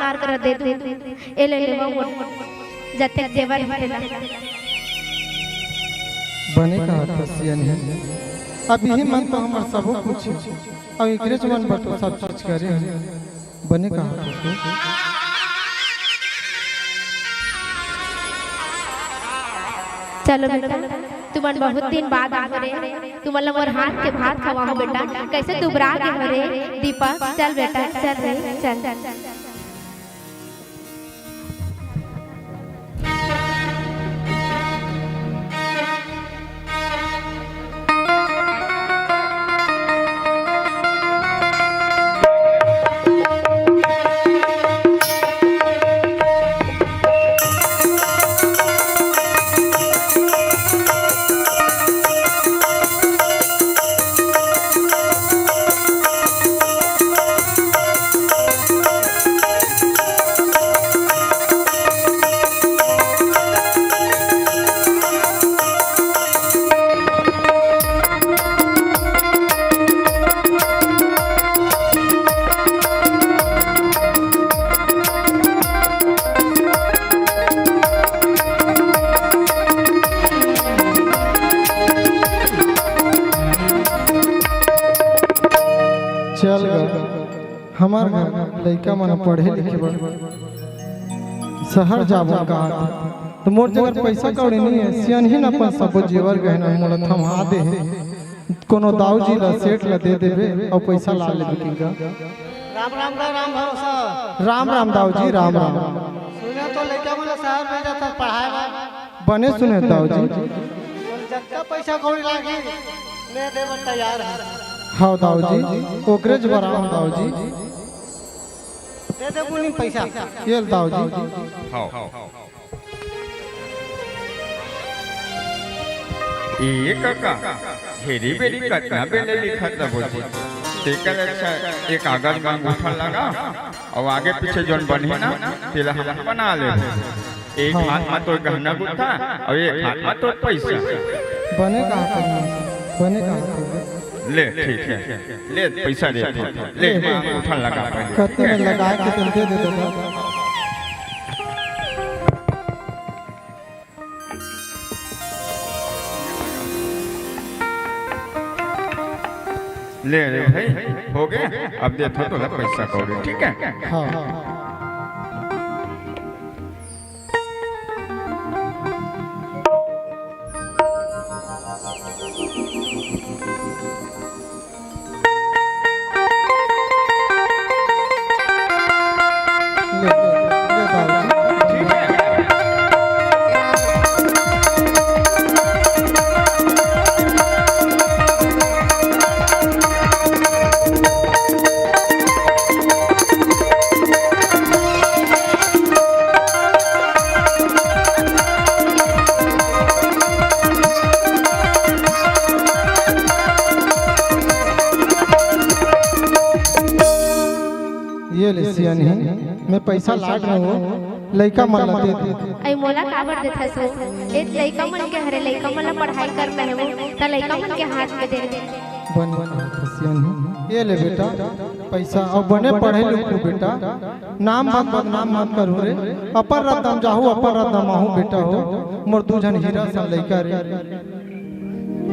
मार कर दे दू ए ले ले वो जते देवर भरेला बने का तसियन है अभी ही मन तो हमर सब कुछ अब एकरे मन पर तो सब चीज करे बने का चलो बेटा तुमन बहुत दिन बाद आ रे तुमन मोर हाथ के भात खवा हो बेटा कैसे तू बरा के रे दीपक चल बेटा चल रे चल चल हमार घर लड़का मन पढ़े लिखे बड़ शहर जाबो का तो मोर जगह पैसा कौड़ी नहीं है सियन ही न अपन सब जेवर गहना मोला थमा दे कोनो दाऊ जी ला सेठ ला दे देबे और पैसा ला लेबे किंगा राम राम का राम भरोसा राम राम दाऊ जी राम राम सुने तो लड़का मन शहर में जाता पढ़ाए बने सुने दाऊ जी जितना पैसा कौड़ी लागी मैं देवर तैयार है हाँ दाऊ जी ओकरे जबराम दाऊ जी दे दे कुनी पैसा ये दाऊ जी हाँ ये काका हेरी बेरी कतना बेले लिखा था बोझी तेकर अच्छा एक कागज में अंगूठा लगा और आगे पीछे जोन बनी ना तेला हम बना ले एक हाथ में तो गहना गुथा और एक हाथ में तो पैसा बने कहाँ पर बने कहाँ पर ले ठीक है ले पैसा दे ले अंगूठा लगा कितने में लगा के तुम दे दे दो ले रे भाई हो गया अब दे तो पैसा कौड़ी ठीक है हाँ ये ले सियन है मैं पैसा लाट रहा हूँ लड़का मन दे दे आई मोला काबर देथा सो ए लइका मन के हरे लइका मन ला पढ़ाई करना है वो त लइका मन के हाथ में दे दे बन सियन है ये ले बेटा पैसा और बने पढ़े लिखो बेटा नाम मत बदनाम मत करो रे अपर रतन जाहू अपर रतन माहू बेटा हो मोर दू जन हीरा सन लइका रे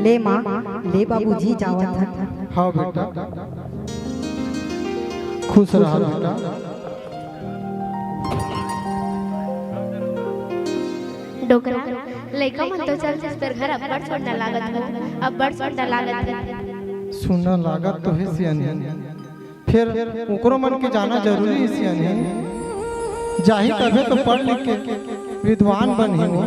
ले माँ ले बाबूजी जावत था हाँ बेटा खुश रह बेटा डोकरा लइका मन तो चल जिस पर घर अब बड़ छोड़ना लागत हो अब बड़ छोड़ना लागत है सुनना लागत तो है सियानी फिर ओकरो मन के जाना जरूरी है सियानी जाही कभी तो पढ़ लिख के विद्वान बनी हो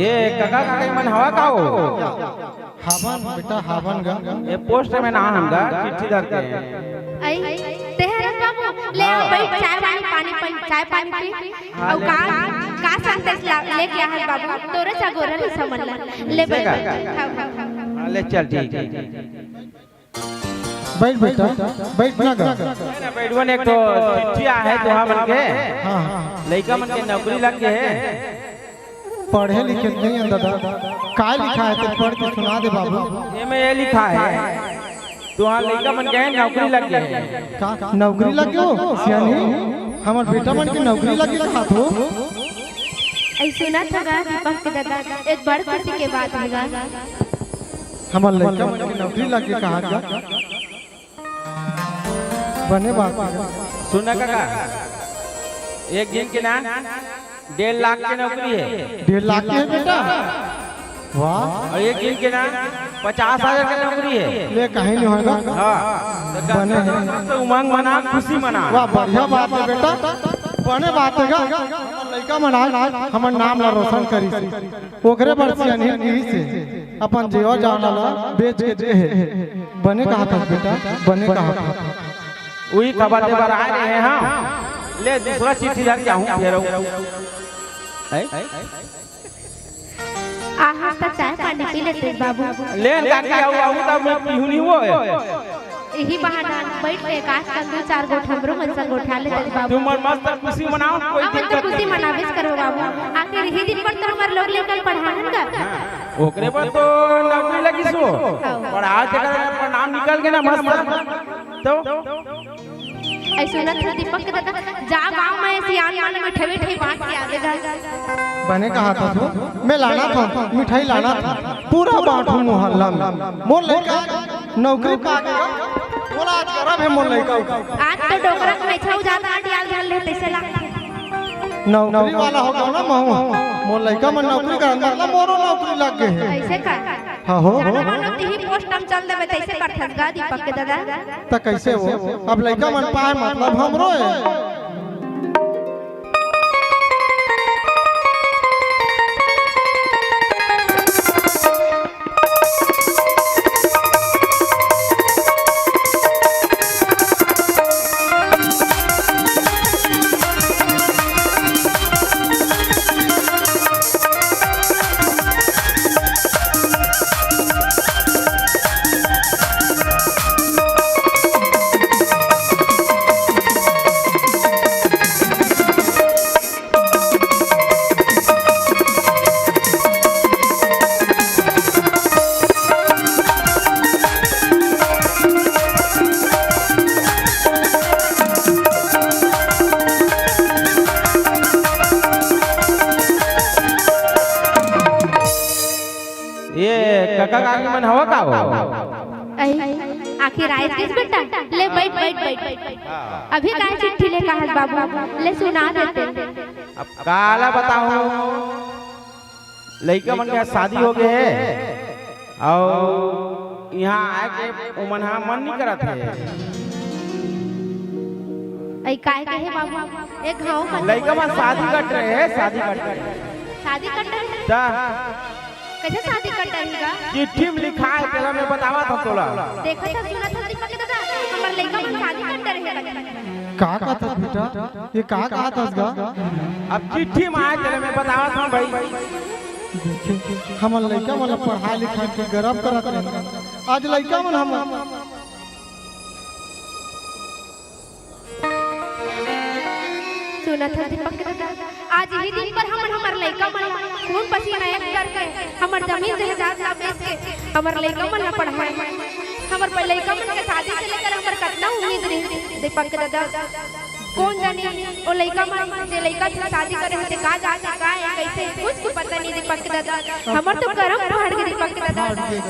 ये काका काका मन हवा का हो हावन बेटा हावन गा ये पोस्ट में ना हमगा चिट्ठी धरते हैं आई तेहरन बाबू ले आ बैठ चाय पानी चाय पानी पी और का संदेश लेके आ है बाबू तोरे सा गोरा नहीं समझला ले बैठ ले चल ठीक बैठ बेटा बैठ ना गा ना बैठवन एक तो चिट्ठी आ है तोहा मन के हां लइका मन के नौकरी लग गए है पढ़े लिखे नहीं है दादा का लिखा है तो पढ़ के सुना दे बाबू ये में ये लिखा है तोहा लइका मन के नौकरी लग गए का नौकरी लग गयो सियानी हमर बेटा मन के नौकरी लगी रखा तो ऐ सुना था दीपक के दादा एक बड़ खुशी के बात हैगा हमर लड़का मन के नौकरी लगी कहा का बने बात सुना काका एक दिन के ना 1.5 लाख की नौकरी है 1.5 लाख की है बेटा वाह और एक दिन के ना 50,000 की नौकरी है ले कहीं नहीं होगा हाँ बने है तो उमंग मना खुशी मना वाह बढ़िया बात है बेटा बने बात है लड़का मन आज हमर नाम ला रोशन करी ओकरे पर सियानी की से अपन जीवा जाना ला बेच के दे बने कहा था बेटा बने कहा था वही खबर दे बार आ रहे हैं हम ले दूसरा चिट्ठी लग जाऊं फेरो आहा ता चाय पानी पी लेते बाबू ले काकी आऊ तब मैं पीहुनी हो यही बहाना बैठ के काश का 2-4 गोठ हमरो मन संग उठा लेते बाबू तुम मस्त खुशी मनाओ कोई हम तो खुशी मनावेस करो बाबू आखिर ही दिन पर तो हमार लोग लेकर पढ़ाहन का ओकरे पर तो नौकरी लगी सो पढ़ा के पर नाम निकल के ना मस्त तो ऐ सुनत है दीपक के दादा जा गांव में सियान मन में ठेवे ठे बांट के आगे जा बने कहा था तो मैं लाना था मिठाई लाना था पूरा बांटू मोहल्ला में मोर लड़का नौकरी पा गया बोला आज करब है मोर लड़का आज तो डोकरा में छौ ज्यादा अटियाल धर ले तैसे ला नौकरी वाला हो गया ना महू मोर लड़का में नौकरी का अंदर ना मोरो नौकरी लग गए है ऐसे का हां हो मानो ही पोस्ट हम चल देबे तैसे करथस गा दीपक के दादा त कैसे हो अब लड़का मन पाए मतलब हमरो है काका काकी मन हवा का हो आखिर आए किस बेटा ले बैठ बैठ बैठ अभी काय चिट्ठी ले कहा बाबू ले सुना देते अब काला बताऊं लड़का मन के शादी हो गए है और यहाँ आके उमन हा मन नहीं करत है ऐ काय कहे बाबू एक गांव में लड़का मन शादी कर रहे हैं शादी कर रहे हैं शादी कर रहे हैं ता कैसे शादी कर रहेगा चिट्ठी में लिखा है तेरा मैं बतावा था तोला देखो तो सुना था दीपक के दादा हमर लड़का मन शादी कर रहेगा का था बेटा ये का कहा था गा अब चिट्ठी में आए तेरे मैं बतावा था भाई हम लड़का मन पढ़ा लिखा के गर्व करत रहे आज लड़का मन हम सुना था दीपक के दादा आज ही दिन पर हमर लड़का मन खून पसीना एक करके हमर जमीन जायदाद ला बेच के हमर लड़का मन पढ़ाए हमर पहले लड़का मन के शादी से लेकर हमर कितना उम्मीद रही दीपक के दादा कौन जाने ओ लड़का मन जे लड़का से शादी करे है का जाके का है कैसे कुछ को पता नहीं दीपक के दादा हमर तो करम पहाड़ के दीपक के दादा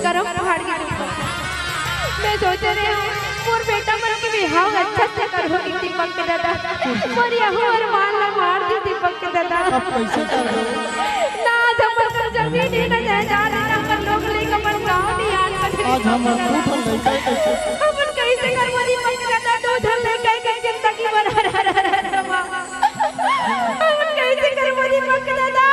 करम पहाड़ के मैं सोच रही हूँ मोर बेटा मन के बिहाव अच्छा से करो दीपक के दादा मोर यहो और मान ला मार दी दीपक के दादा अब कैसे कर ना हमर जमीन ही न जाए जा रहा हमर लोग लेके अपन गांव नहीं आन आज हम टूटल लड़का कैसे अपन कैसे कर वो दीपक के दादा दो धल लेके के जिंदगी बना रहा अपन कैसे कर वो दीपक के दादा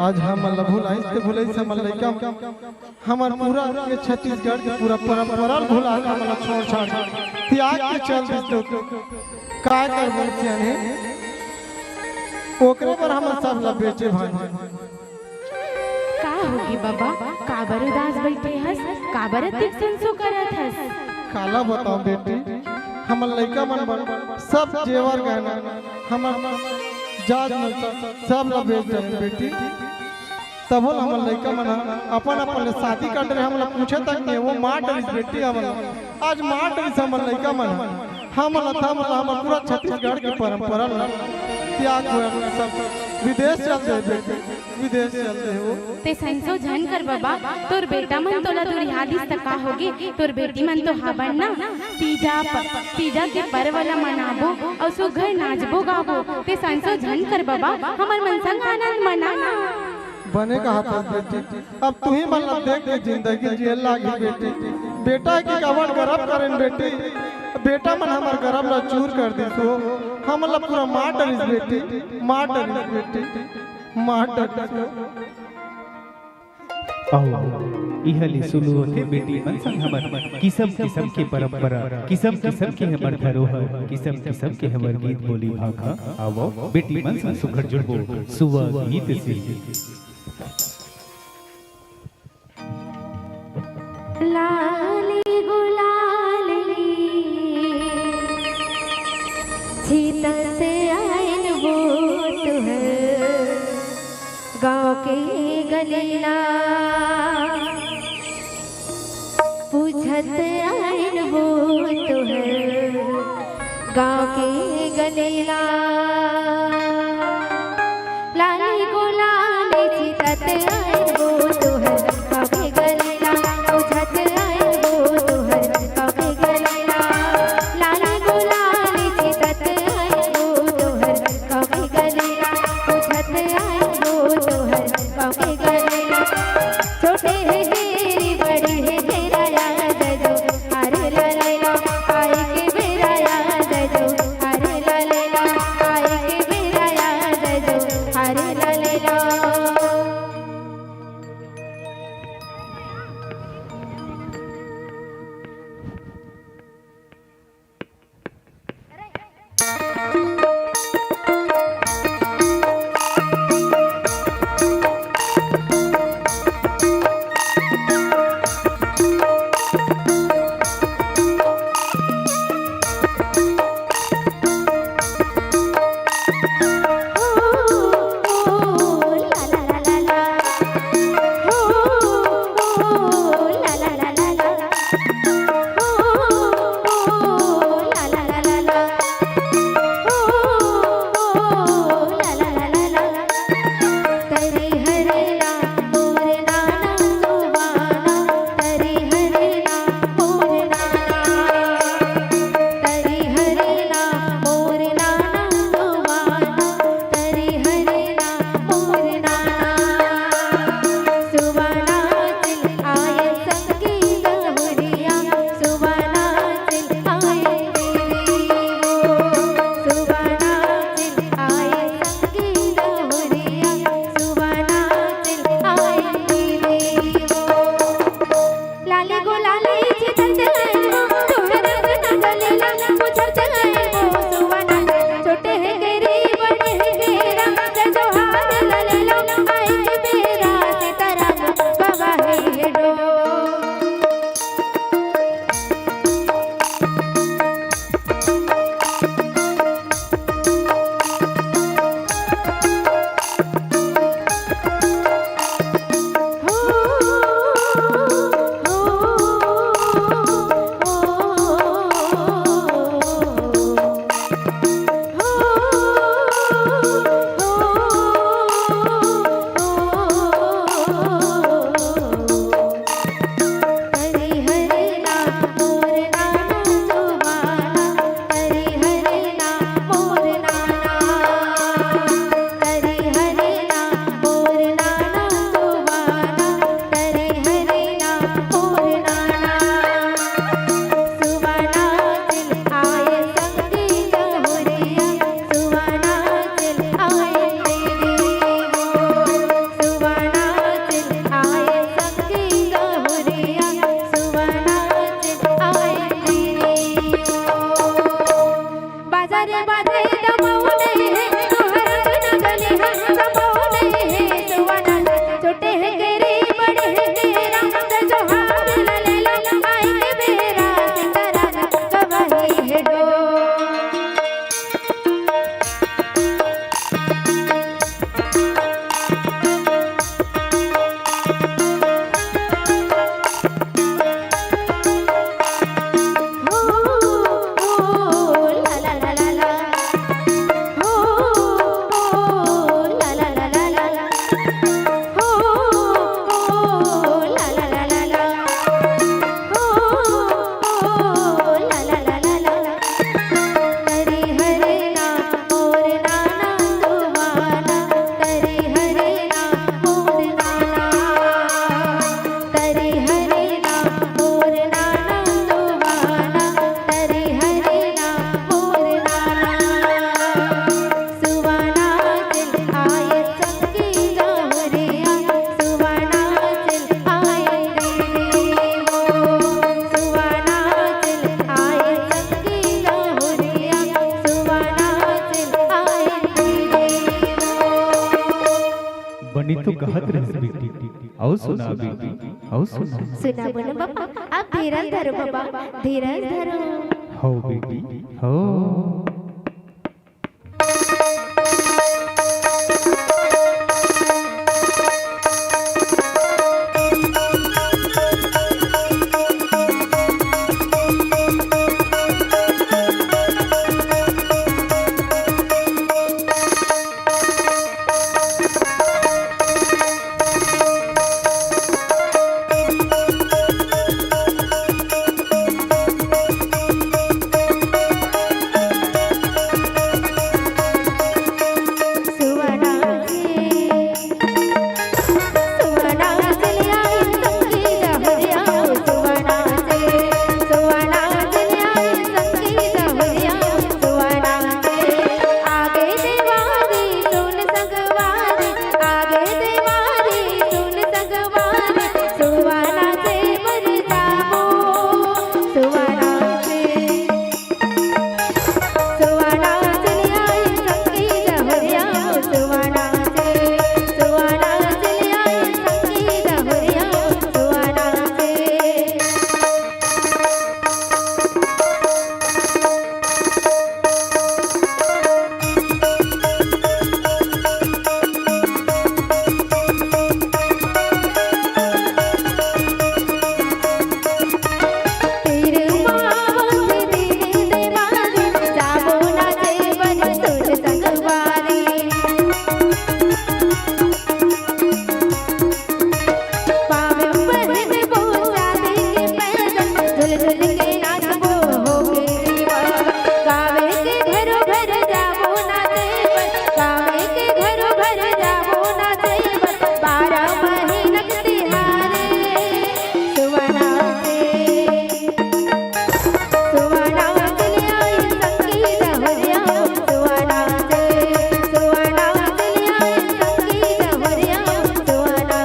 आज हम भुलाई से भुलाई से हमर लइका हमर पूरा के छत्तीसगढ़ के पूरा परंपरा भुला हमला छोड़ छाड़ त्याग के चल दिस तो काय कर बोलते हैं ओकरे पर हम सब ला बेचे भाई का होगी बाबा काबर उदास बैठे हस काबर दिख संसो करत हस काला बताओ बेटी हमर लइका मन बन सब जेवर गहना हमर जाज मिलता सब ला बेच दे बेटी तब हमर लइका मन अपन अपन शादी कर रहे हमला पूछे तक नहीं वो मां डरिस बेटी हमर आज मां डरिस हमर लइका मन हमला हमर पूरा छत्तीसगढ़ की परंपरा त्याग हुए सब विदेश चलते बेटी विदेश चलते हो ते संसो झन कर बाबा तोर बेटा मन तोला तोर यादिस तक का होगी तोर बेटी मन तो हाबन ना तीजा के पर्व वाला मनाबो और सो घर नाचबो गाबो ते संसो झन कर बाबा हमर मन संग आनंद मनाना बने का हाथ बेटी अब तू ही मन देख के जिंदगी जिए लागी बेटी बेटा की कवन गरब करें बेटी बेटा मन हमर गरब ला चूर कर दी सो हमला पूरा मां डरिस बेटी मां डरिस आओ इहली सुलू होते बेटी मन संग हमर किस्म के परंपरा किस्म के हमर धरोहर किस्म के हमर गीत बोली भाखा आओ बेटी मन संग सुघड़ जुड़बो सुवा गीत से लाली गुलाली सीता से आयल वो तुहर गाँव के गलीला पूछत आयल वो तुहर गाँव के गलीला लाली गुलाली सीता से आयल वो तुहर गाँव के गलीला पूछत आयल वो तुहर गाँव के गलीला लाली गुलाली सीता से आयल वो तुहर गाँव के गलीला पूछत आयल वो तुहर गाँव के गलीला छोटे है तेरी बड़े है तेरा याद जो हरे ललैला आए के मेरा याद जो हरे ललैला आए के मेरा याद जो हरे ललैला ला ला ला ला ला तरी हरे नाम मोर नाना सुहाना तरी हरे नाम मोर नाना तरी हरे नाम मोर नाना सुहाना तरी हरे नाम मोर नाना सुवाना दिल आए संगी गहरिया सुवाना दिल आए रे हो सुवाना दिल आए संगी गहरिया सुवाना दिल आए रे हो बनी तो कहत रहे बेटी आओ सुना बेटी आओ सुना सुना बोलो बाबा आप धीरज धरो बाबा धीरज धरो हो बेटी हो सुवाना सुवाना चले आए संगी गहरिया सुवाना चले आए संगी गहरिया सुवाना आगे देवारी सुन संगवारी आगे देवारी सुन संगवारी सुवाना से मर जाओ सुवाना सुवाना चले आए संगी गहरिया सुवाना चले आए संगी गहरिया सुवाना तेरे मांग दीने देवारी जाबो ना जेवन सुन संगवारी पावे बहन बोला देंगे पैदल झुल झुल के नाचबो होके दीवार गावे के घरों घर जाबो ना जेवन गावे के घरों घर जाबो ना जेवन 12 महीना तिहारे सुवाना सुवाना चले आए संगी गहरिया सुवाना चले आए संगी गहरिया सुवाना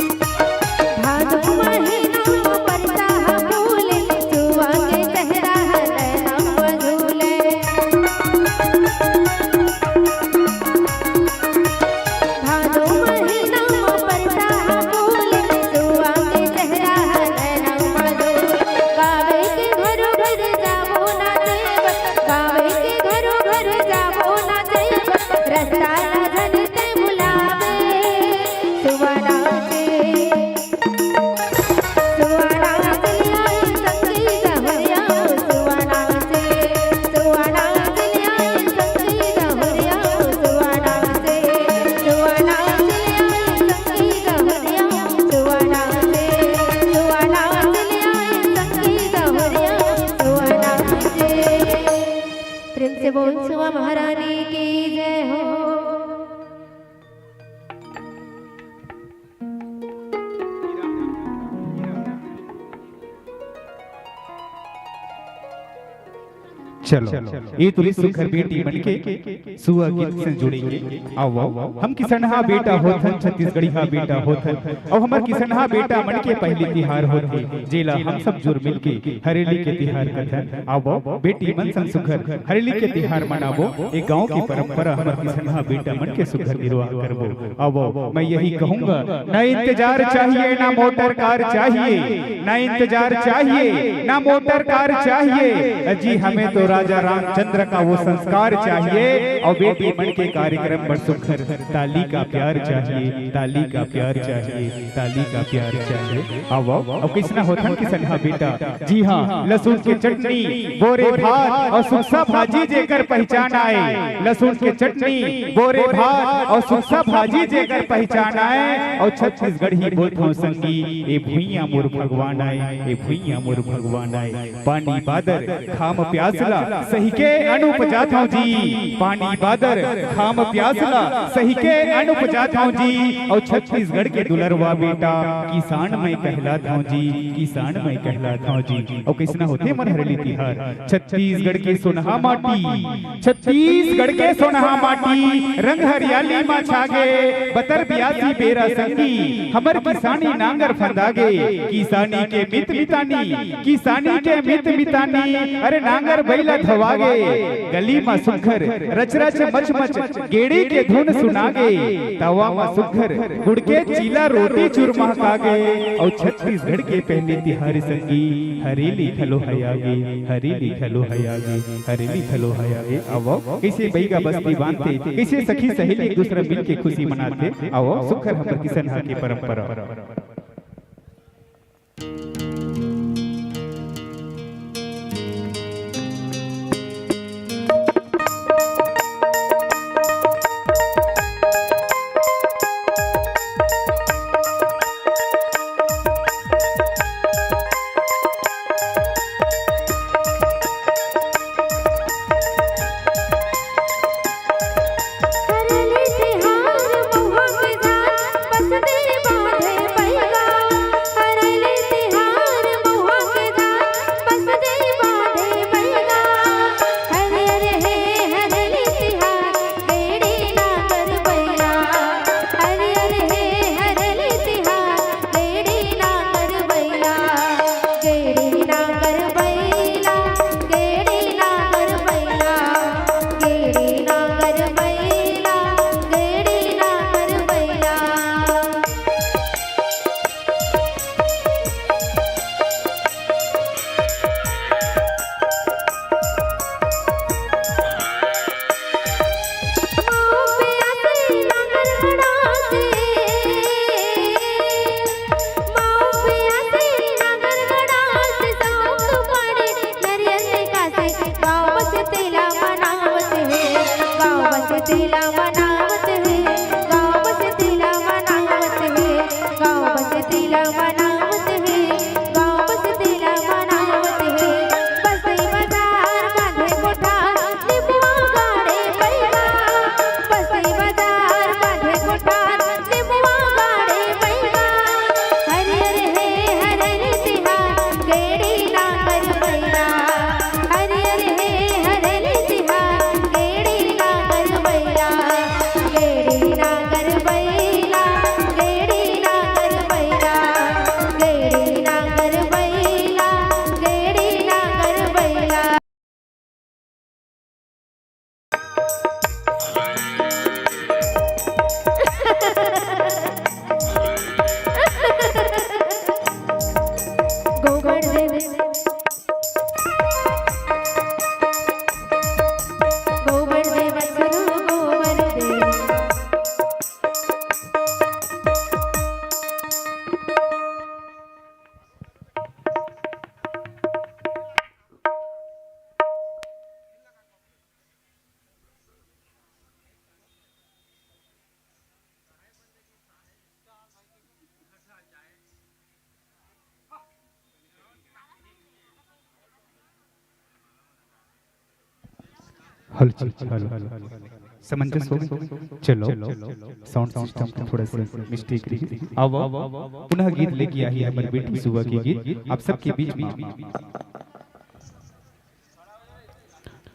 भादो महीना परसा फूले सुवा के चेहरा नैना मधुले भादो महीना परसा फूले सुवा के चेहरा नैना मधुले गावे के घरों घर जाबो ना जेवन गावे के घरों घर जाबो ना जेवन रास्ता ना जनते बुलावे सुवाना सुवाना चले आए संगी गहरिया सुवाना चले आए संगी गहरिया सुवाना चले आए संगी गहरिया सुवाना चले आए संगी गहरिया सुवाना प्रेम से बोल सुवा महारानी की जय हो चलो ये तुली सुखर बेटी बनके सुआ गीत से जुड़ेंगे आओ आओ हम किसनहा बेटा होथन छत्तीसगढ़िया बेटा होथन और हमर किसनहा बेटा मन के पहली तिहार होथे जेला हम सब जुड़ मिलके हरेली के तिहार कथन आओ बेटी मन संग सुखर हरेली के तिहार मनाबो एक गांव की परंपरा हमर किसनहा बेटा मन के सुखर निर्वाह करबो आओ मैं यही कहूंगा ना इंतजार चाहिए ना मोटर कार चाहिए ना इंतजार चाहिए ना मोटर कार चाहिए जी हमें तो राजा रामचंद्र का वो संस्कार चाहिए और बेटी मन के कार्यक्रम पर सुखर ताली का प्यार चाहिए, ताली का प्यार चाहिए, ताली का प्यार चाहिए। अब किसना होता किसन हा बेटा, जी हाँ, लहसुन की चटनी बोरे भात और सुखसा भाजी जेकर पहचान आए, लहसुन की चटनी बोरे भात और सुखसा भाजी जेकर पहचान आए और छत्तीसगढ़ ही बोलता हूँ संगी ए भुइया मोर भगवान आए, ए भुइया मोर भगवान आए। पानी बादर खाम प्यासला सही के अनुप जाता हूँ जी, पानी बादर खाम प्यासला सही के अनुप जाता हूँ जी। और छत्तीसगढ़ के दुलरवा बेटा किसान मैं कहलाता हूँ जी, किसान मैं कहलाता हूँ जी। और किसना होते मन हरेली तिहार, छत्तीसगढ़ के सोनहा माटी, छत्तीसगढ़ के सोनहा माटी रंग हरियाली मा छागे, बतर बियासी बेरा संगी हमर किसानी नांगर फंदागे, किसानी के मित मितानी, किसानी के मित मितानी अरे नांगर बैला धवागे, गली मा सुघर रच रच मच मच गेड़ी के धुन सुनागे, तवा मा सुघर गुड़ के चीला रोटी चूरमा खागे। और छत्तीसगढ़ के पहले तिहारी संगी हरेली खलो हयागे, हरेली खलो हयागे, हरेली खलो हयागे। आओ कैसे बैगा बस्ती बांधते, कैसे सखी सहेली एक दूसरा मिल के खुशी मनाते। आओ सुखर हमर किसन हा की परंपरा। हल समंजस हो गए। चलो साउंड सिस्टम को थोड़ा सा मिस्टेक रही। अब पुनः गीत लेके आई है हमारी बेटी सुबह की गीत आप सबके बीच में।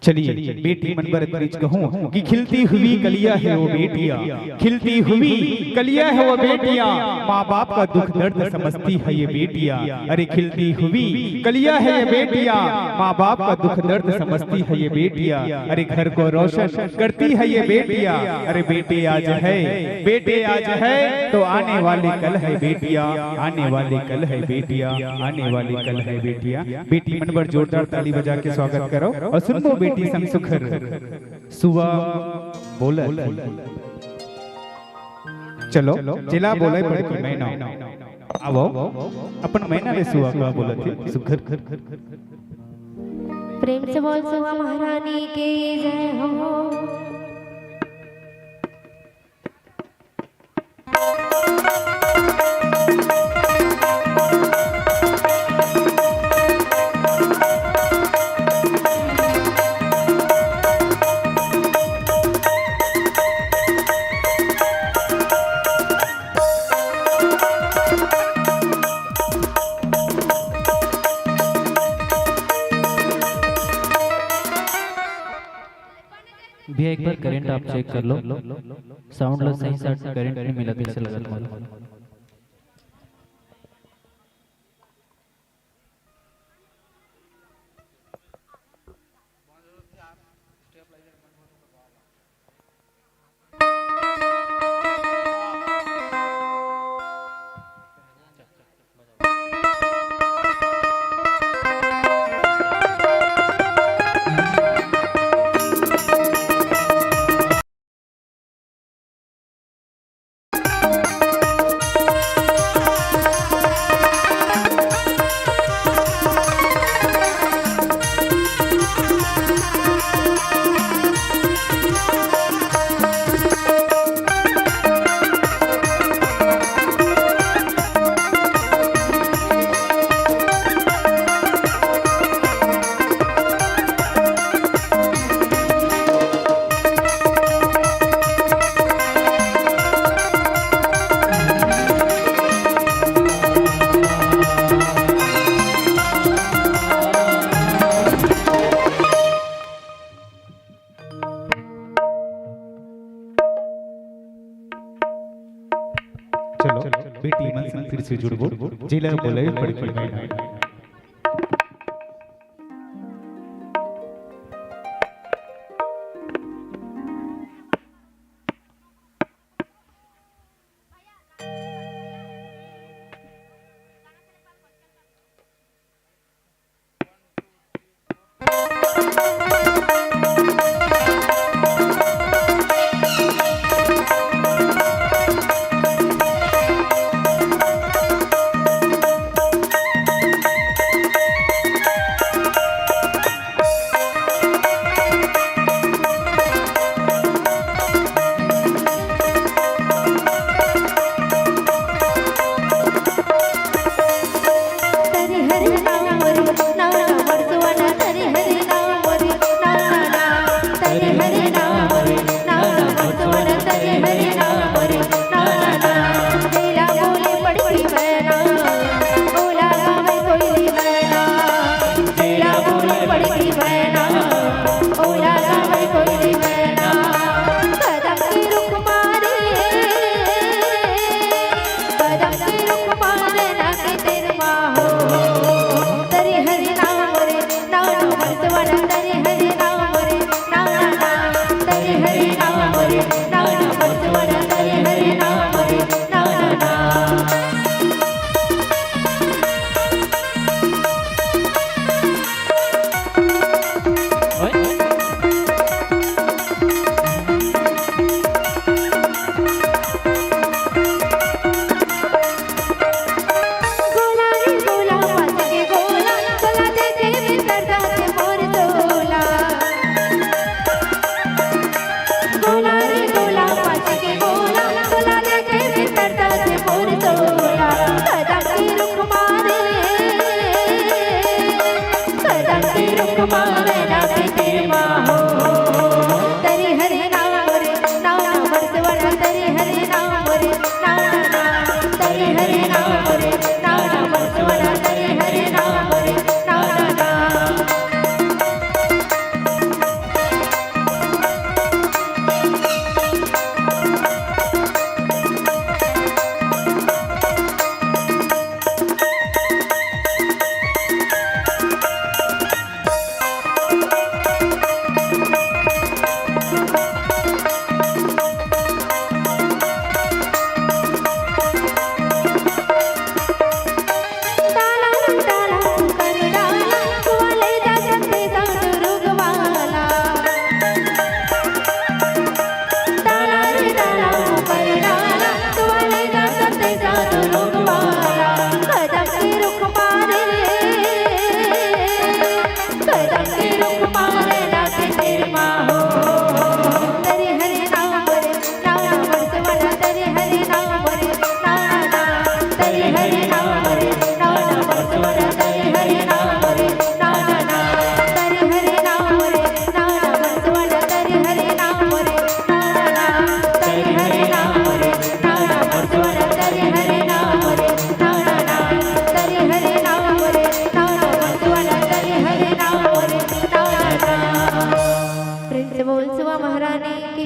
चलिए बेटी मन पर ब्रिज कहूँ कि खिलती हुई कलियां है वो बेटियां, खिलती हुई कलियां है वो बेटियां, माँ बाप का दुख दर्द समझती है ये बेटियां। अरे खिलती हुई कलियां है ये बेटियां, माँ बाप का दुख दर्द समझती है ये बेटियां। अरे घर को रोशन करती है ये बेटियां। अरे बेटे आज है, बेटे आज है तो आने वाले कल है बेटियां, आने वाले कल है बेटियां, आने वाले कल है बेटियां। बेटी मन पर जोरदार ताली बजा के स्वागत करो और सुनो बेटी संग सुखर सुवा बोला। चलो जिला बोले पड़ के मैना आवो अपन मैना रे सुवा का बोला थे सुखर। प्रेम से बोल सुहा महारानी की जय हो। भैया एक बार करंट आप चेक कर लो, साउंड लो सही साइड करंट नहीं मिला कैसे लगा तुम्हारा। बेटी मन संग फिर से जुड़बो जिला बोले पड़ के मैना।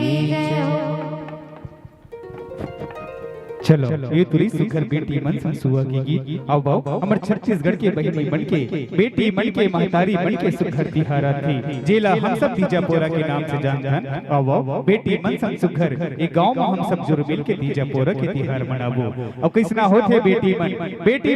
जय हो। चलो ये तुरी सुखर बेटी मन संसुआ की गीत अब आओ हमर छत्तीसगढ़ के बहिनी मन के बेटी मन के महतारी मन के सुखर तिहारा थी जेला हम सब तीजापोरा के नाम से जानथन। अब आओ बेटी मन संसुखर एक गांव में हम सब जुड़ मिल के तीजापोरा के तिहार मनाबो। अब कैसना होथे बेटी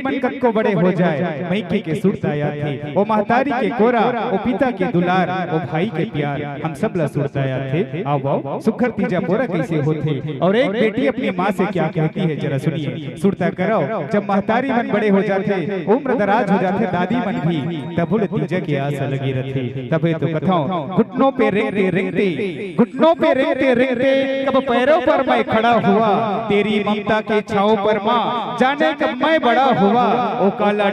मन कक्को बड़े हो जाए मैके के सुरता याद थे ओ महतारी के कोरा ओ पिता के दुलार ओ भाई के प्यार हम सब ला सुरता याद थे। अब आओ सुखर तीजापोरा कैसे होथे और एक बेटी अपनी माँ से क्या कहती है जरा सुनिए सुरता करो। जब महतारी मन बड़े हो जाते उम्र दराज हो जाते दादी मन भी तबुल तीजा की आस लगी रहती। तबे तो कथाओं घुटनों पे रेंगते रेंगते कब पैरों पर मैं खड़ा हुआ तेरी ममता के छाओ पर माँ जाने कब मैं बड़ा हुआ। ओ काला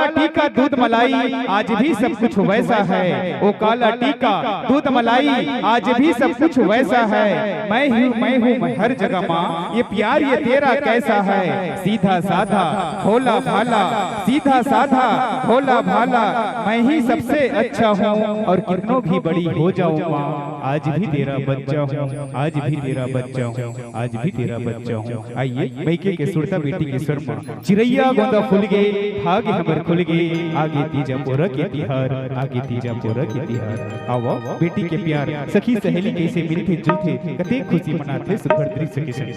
टीका दूध मलाई आज भी सब कुछ वैसा है। ओ काला टीका दूध मलाई आज भी सब कुछ वैसा है। मैं हूँ हर जगह माँ ये प्यार ये तेरा कैसा है। सीधा साधा भोला भाला सीधा साधा भोला भाला मैं ही सबसे अच्छा हूँ और कितनों भी बड़ी हो जाऊंगा आज भी तेरा बच्चा हूँ आज भी तेरा बच्चा हूँ आज भी तेरा बच्चा हूँ। आइए मैके के सुरता बेटी के स्वर में चिड़ैया गोंदा फूल गए भाग्य हमर खुल गए आगे तीजापोरा के तिहार आगे तीजापोरा के तिहार। आओ बेटी के प्यार सखी सहेली कैसे मिलते जुलते कते खुशी मनाते सुखर दृश्य के संग।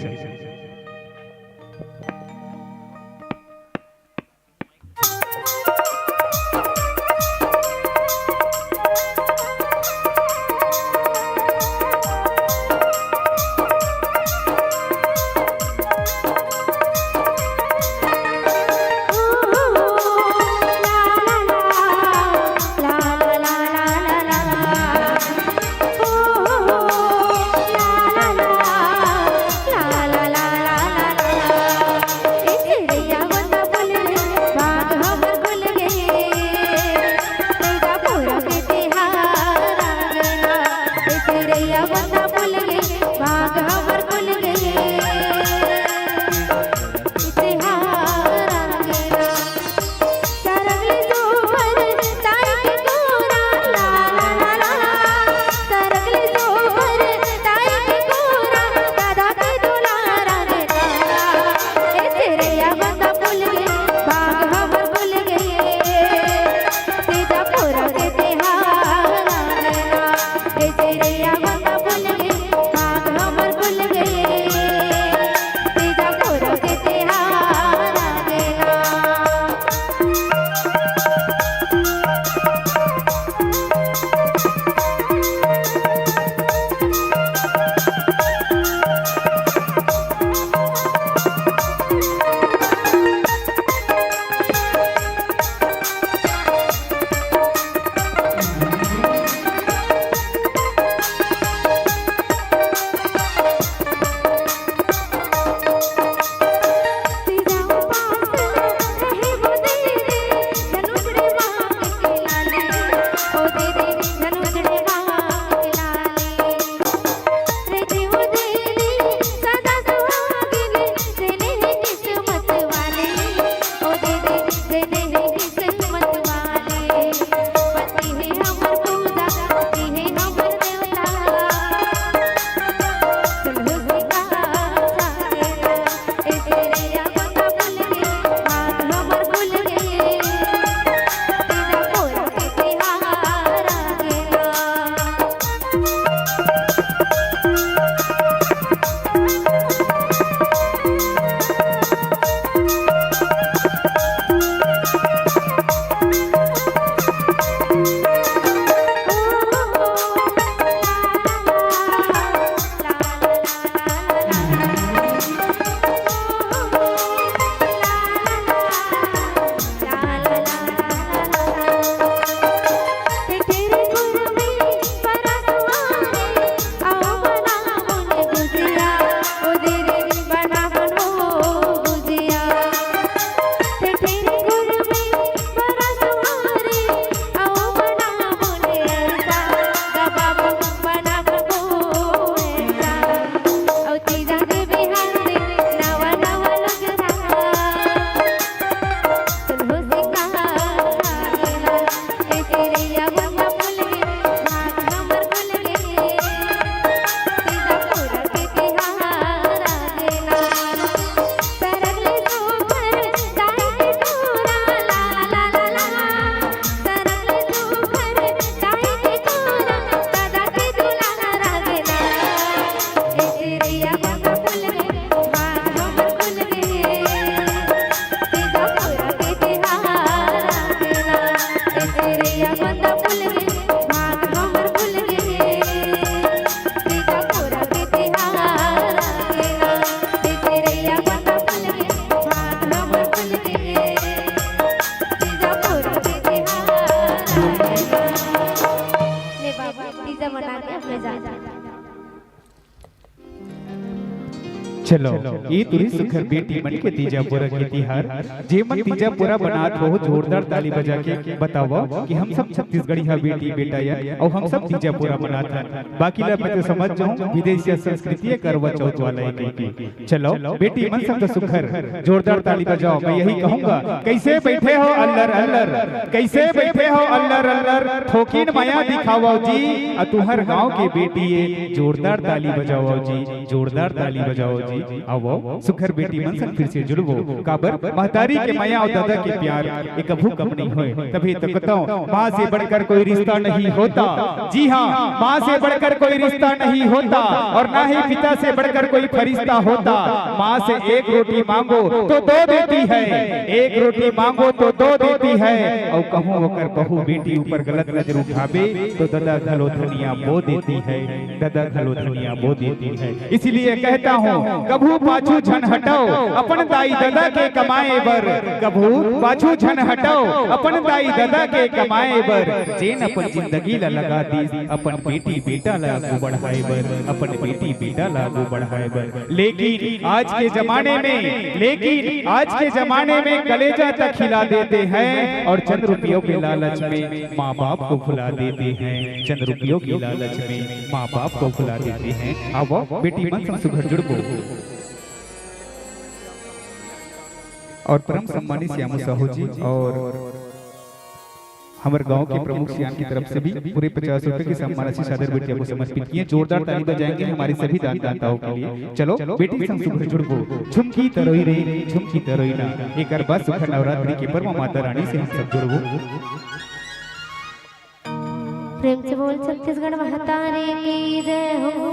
ला ला ला ले जा। चलो ये तुरी सुखर बेटी मन के तीजापुरा के तिहार जे मन तीजापुरा बनात हो जोरदार ताली बजा के बताओ कि हम सब छत्तीसगढ़ी हा बेटी बेटा या और हम सब तीजापुरा बनात है। बाकी ला मैं तो समझ जाऊं विदेशी संस्कृति करवा चौथ वाला एक चलो बेटी मन सब तो सुखर जोरदार ताली बजाओ। मैं यही कहूंगा कैसे बैठे हो अल्लर अल्लर, कैसे बैठे हो अल्लर अल्लर, ठोकिन माया दिखाओ जी और तुहर गांव के बेटी ये जोरदार ताली बजाओ जी, जोरदार ताली बजाओ जी। आओ सुखर बेटी मन संग फिर से जुड़वो काबर महतारी के माया और दादा के प्यार एक कभू कम नहीं होए। तभी तो कहता हूं मां से बढ़कर कोई रिश्ता नहीं होता। जी हां, मां से बढ़कर कोई रिश्ता नहीं होता और ना ही पिता से बढ़कर कोई फरिश्ता होता। मां से एक रोटी मांगो तो दो देती है, एक रोटी मांगो तो दो देती है। और कहूं होकर बहू बेटी ऊपर गलत नजर उठावे तो दादा घलो धनिया बो देती है, दादा घलो धनिया बो देती है। इसलिए कहता हूं कभू पाछू झन हटाओ अपन दाई दादा के कमाए बर, कभू पाछू झन हटाओ अपन दाई दादा के कमाए बर। जेन अपन जिंदगी ला लगा दी अपन बेटी बेटा ला आगू बढ़ाए बर, अपन बेटी बेटा ला आगू बढ़ाए बर। लेकिन आज के जमाने में, लेकिन आज के जमाने में कलेजा तक खिला देते हैं और चंद रुपयों के लालच में माँ बाप को भुला देते हैं, चंद रुपयों की लालच में माँ बाप को भुला देते हैं। आओ बेटी मन संग सुघर जुड़बो। और परम सम्मानित श्यामू साहू जी और हमारे गांव के प्रमुख श्याम की तरफ से भी पूरे 50 रुपए की सम्मान राशि सादर बेटिया को समर्पित किए। जोरदार ताली बजाएंगे हमारे सभी दानदाताओं के लिए। चलो बेटी संग सुखर जुड़बो, झुमकी तरोई रे झुमकी तरोई ना। एक बार सुखर नवरात्रि के पर्व माता रानी से हम सब जुड़बो। प्रेम से बोल छत्तीसगढ़ महतारी की जय हो।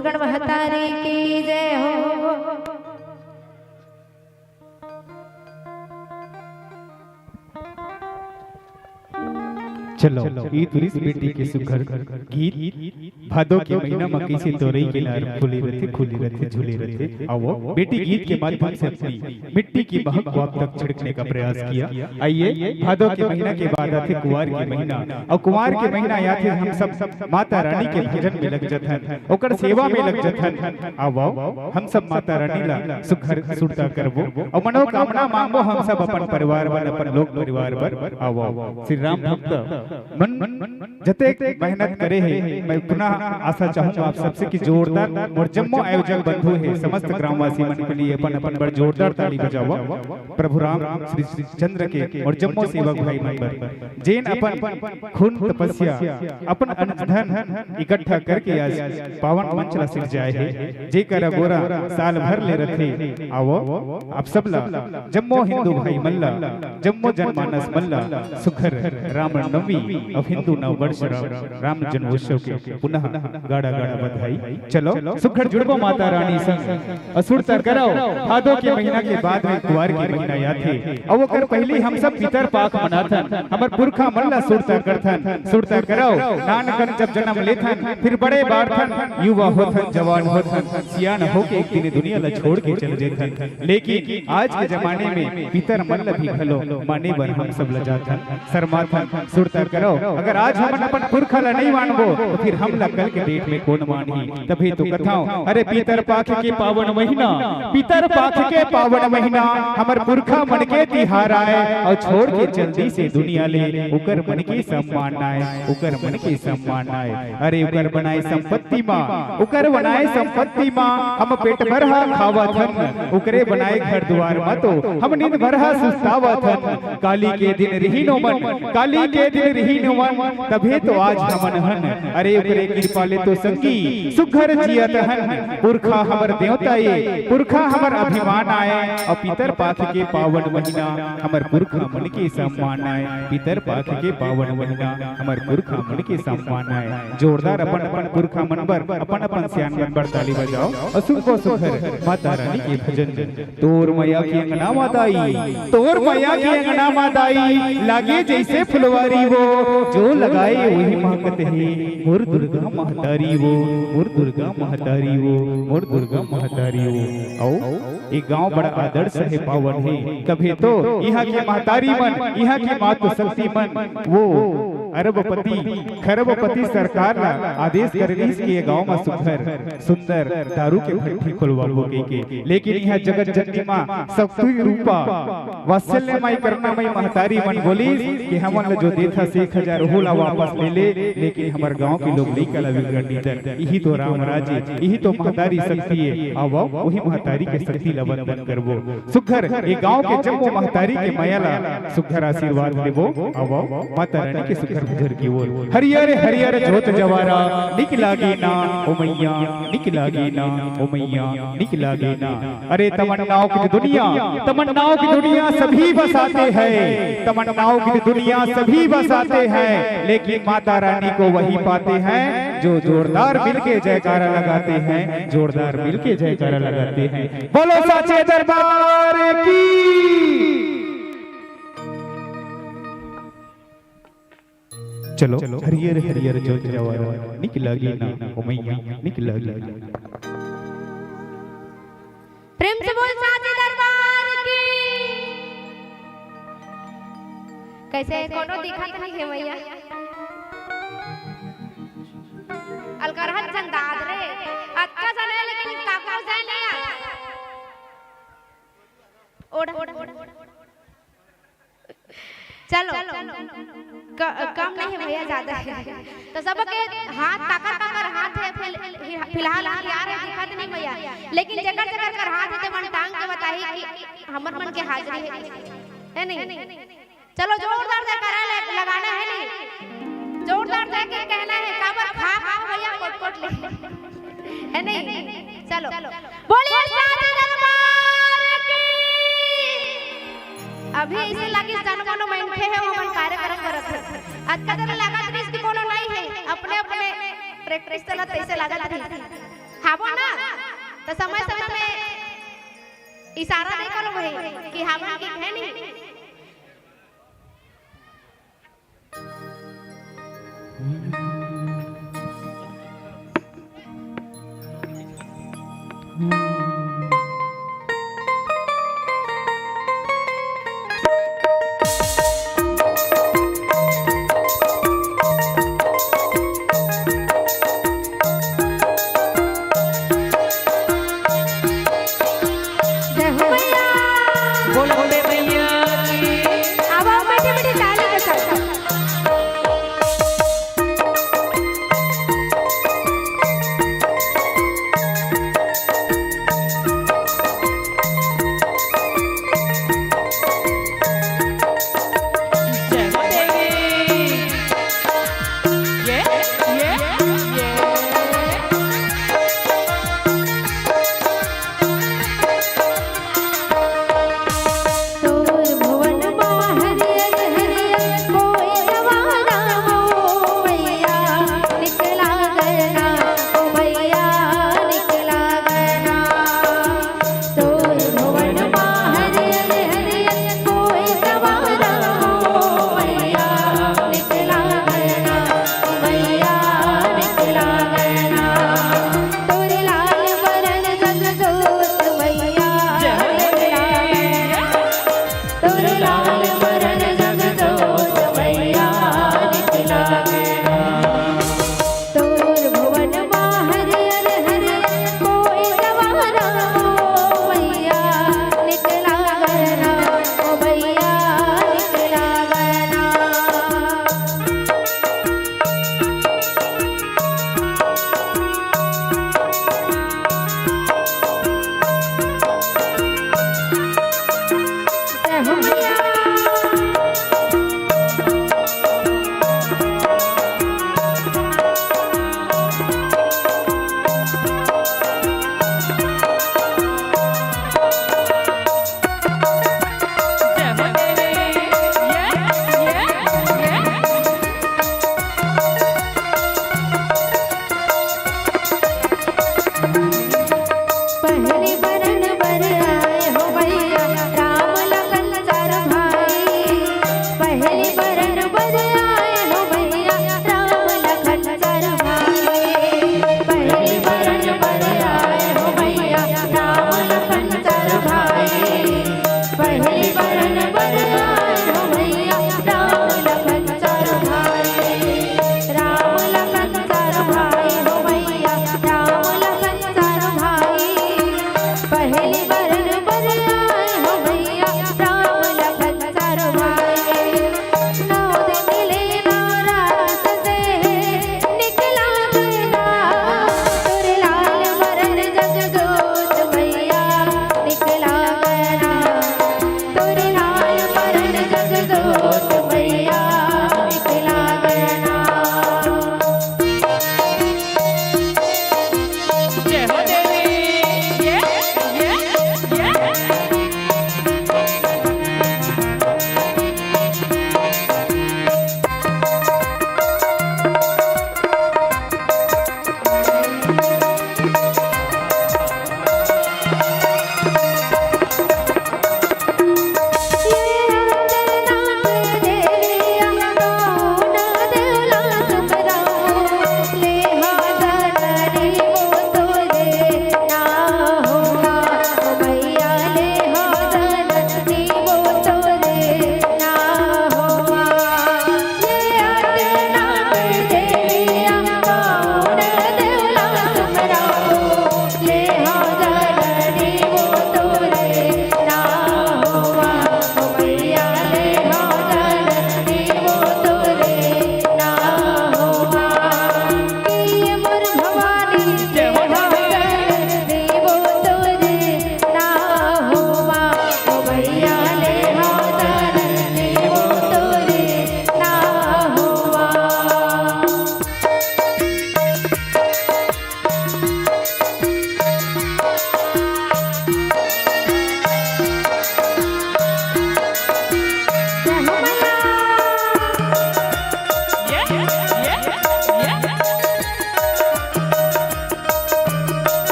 छत्तीसगढ़ महतारी की जय हो। चलो ई तुरिस बेटी के सुघर गीत भादो के महीना में कैसे तोरई के नार खुली रहते झूले रहते। आओ बेटी गीत के माध्यम से अपनी मिट्टी की महक को आप तक छिड़कने का प्रयास किया। आइए भादो के महीना के बाद आते कुंवार के महीना, और कुंवार के महीना आते हम सब माता रानी के भजन में लग जथन, ओकर सेवा में लग जथन। आओ हम सब माता रानी ला सुघर सुरता करबो और मनोकामना मांगबो हम सब अपन परिवार बर, अपन लोक परिवार बर। आओ श्री राम भक्त मन जते मेहनत करे है, मैं पुनः आशा चाहूंगा आप सबसे कि जोरदार और जम्मो आयोजक बंधु है समस्त ग्रामवासी मन के लिए अपन अपन बड़ जोरदार ताली बजाओ। प्रभु राम श्री चंद्र के और जम्मो सेवक भाई मन पर जैन अपन खून तपस्या अपन धन इकट्ठा करके आज पावन मंच ला सिर जाए है, जेकर गोरा साल भर ले रखे। आओ आप सब ला जम्मो हिंदू भाई मल्ला, जम्मो जनमानस मल्ला सुखर रामनवमी और हिंदू नव वर्ष राम जन्मोत्सव के पुनः गाड़ा गाड़ा बधाई। चलो सुखड़ जुड़बो माता रानी संग असुरता करो। भादो के महीना के बाद में कुंवार के महीना याद थे, और वो कर पहले हम सब पितर पाक मनाथन, हमर पुरखा मल्ला सुरता करथन। सुरता करो नानकन जब जन्म लेथन, फिर बड़े बारथन, युवा होथन, जवान होथन, सियान होके एक दिन दुनिया ला छोड़ के चल जेथन। लेकिन आज के जमाने में पितर मल्ला भी भलो माने बर हम सब ल जाथन, शर्माथन। सुरता करो अगर आज हम अपन पुरखा ला नहीं मानबो तो फिर हम ला कल के डेट में कौन मानही। तभी तो कथाओं अरे पितर पाख के पावन महीना, पितर पाख के पावन महीना हमर पुरखा मन के तिहार आए, और छोड़ के जल्दी से दुनिया ले उकर मन के सम्मान आए, उकर मन के सम्मान आए। अरे उकर बनाए संपत्ति माँ, उकर बनाए संपत्ति माँ हम पेट भरहा खावथन, उकरे बनाए घर द्वार मा तो हम नींद भरहा सुस्तावथन। काली के दिन रहीनो मन, काली के दिन रहीनो मन, तभी तो आज हमन हन। अरे उकरे कृपा ले तो संगी सुघर जियत हन। पुरखा हमर देवता ये, पुरखा हमर अभिमान आए, और पितर पाख के पावन महीना हमर पुरखा मन के सम्मान आए। पितर पाख के पावन महीना हमर पुरखा मन के सम्मान आए। जोरदार अपन अपन पुरखा मन बर, अपन अपन सियान मन बर ताली बजाओ और सुखो सुखर माता रानी के भजन। तोर मैया की अंगना माताई, तोर मैया की अंगना माताई, लागे जैसे फुलवारी वो, जो लगाए वही महकत है। मोर दुर्गा महतारी वो, मोर दुर्गा महतारी वो, मोर दुर्गा महतारी वो। आओ एक गांव बड़ा आदर्श है, पावन है। कभी तो यहाँ की महतारी मन, यहाँ की मातु शक्ति मन वो अरबपति खरबपति सरकार ला आदेश करलीस कि ये गांव में सुंदर दारू के भट्टी खुलवाबो के। लेकिन यहाँ जगत जननी माँ शक्ति रूपा वात्सल्य माई करना माई महतारी मन बोलीस कि हमन जो देथा 1000 होला वापस ले ले, लेकिन हमार गांव के लोग नहीं कला बिगड़ दीदर। यही तो राम राज्य, यही तो महतारी शक्ति है। आओ वही महतारी के शक्ति ला वंदन करबो। सुघर ये गांव के जम्मो महतारी के माया ला सुघर आशीर्वाद देबो। आओ माता रानी के सुघर भजर की ओर। हरियर हरियर जोत जवारा निक लागे ना ओ मैया, निक लागे ना ओ मैया, निक लागे ना। अरे तमन्नाओं की दुनिया, तमन्नाओं की दुनिया सभी बसाते हैं, तमन्नाओं की दुनिया सभी बसाते हैं, लेकिन माता रानी को वही पाते हैं जो जोरदार मिलके जयकारा लगाते हैं, जोरदार मिलके जयकारा लगाते हैं। बोलो साचे दरबार की। चलो हरियर हरियर जोत जवारा निक लागी ना ओ मैया, निक लागी ना। प्रेम से बोल साचे दरबार की। कैसे कोनो दिखत नहीं है भैया, अलकरहन चंदाद रे अच्छा सने, लेकिन काका जाए नहीं आ ओड़ चलो कम नहीं है भैया, ज्यादा है तो सबके हाथ काकर काकर हाथ है फिलहाल यार है दिखत नहीं भैया, लेकिन जगह जगह कर हाथ है मन टांग के बताई कि हमर मन के हाजिरी है नहीं। चलो जोरदार जयकारा लगाना है, नहीं जोरदार जाके कहना है काबर खा खा भैया कोट कोट ले है नहीं। चलो बोलिए साचे दरबार की। अभी ऐसे लगी जनगणो मनखे है वो मन कार्यक्रम करत है, अच्छा तरह लागत नहीं कि कोनो नहीं है, अपने अपने प्रैक्टिस चलत ऐसे लागत नहीं। हाबो ना तो समय समय में इशारा नहीं करो भाई कि हाबो की है नहीं।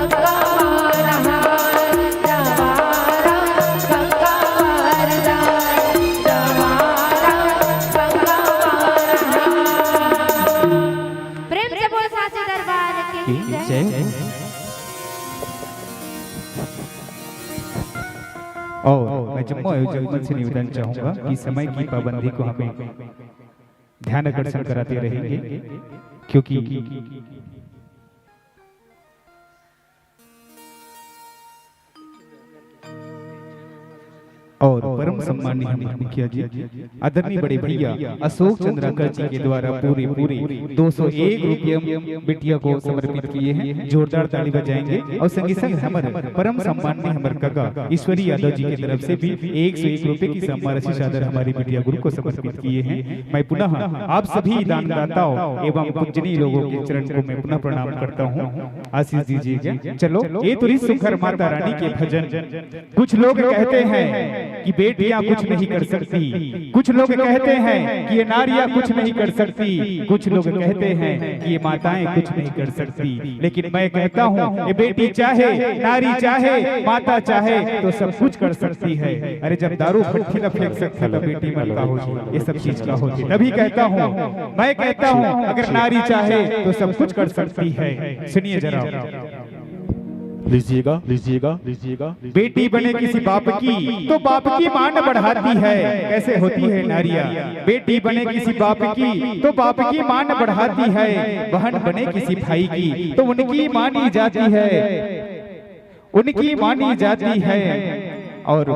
गंगा मारा जवारा गंगा मारा जवारा गंगा मारा। प्रेम से बोल साचे दरबार की जय। और मैं जम्मू आयोजक मंच से निवेदन चाहूंगा कि समय की पाबंदी को हमें ध्यान आकर्षण कराते रहेंगे, क्योंकि और परम सम्मानीय हमारे मुखिया जी आदरणीय बड़े भैया अशोक चंद्राकर जी के द्वारा पूरे 201 रुपये बिटिया को समर्पित किए हैं। जोरदार ताली बजाएंगे। और संगी संग हमारे परम सम्मानीय हमारे काका ईश्वरी यादव जी की तरफ से भी 101 रुपये की सम्मान राशि चादर हमारी बिटिया गुरु को समर्पित किए हैं। मैं पुनः आप सभी दानदाताओं एवं पूजनीय लोगों के चरण को मैं पुनः प्रणाम करता हूँ। आशीष दीजिएगा। चलो ये तो सुखर माता रानी के भजन। कुछ लोग कहते हैं कि बेटियां कुछ नहीं कर सकती, कुछ लोग कहते हैं कि ये नारियां कुछ नहीं कर सकती, कुछ लोग कहते हैं कि ये माताएं कुछ नहीं कर सकती, लेकिन मैं कहता हूँ ये बेटी चाहे, नारी चाहे, माता चाहे तो सब कुछ कर सकती है। अरे जब दारू फट्टी फेंक सकता तो बेटी मत का होती, ये सब चीज का होती। तभी कहता हूँ, मैं कहता हूँ अगर नारी चाहे तो सब कुछ कर सकती है। सुनिए जरा, लीजिएगा लीजिएगा लीजिएगा। बेटी बने किसी बाप की तो बाप की मान बढ़ाती है। कैसे होती है नारियां? बेटी बने किसी बाप की तो बाप की मान बढ़ाती है। बहन बने किसी भाई की तो उनकी मानी जाती है, उनकी मानी जाती है। और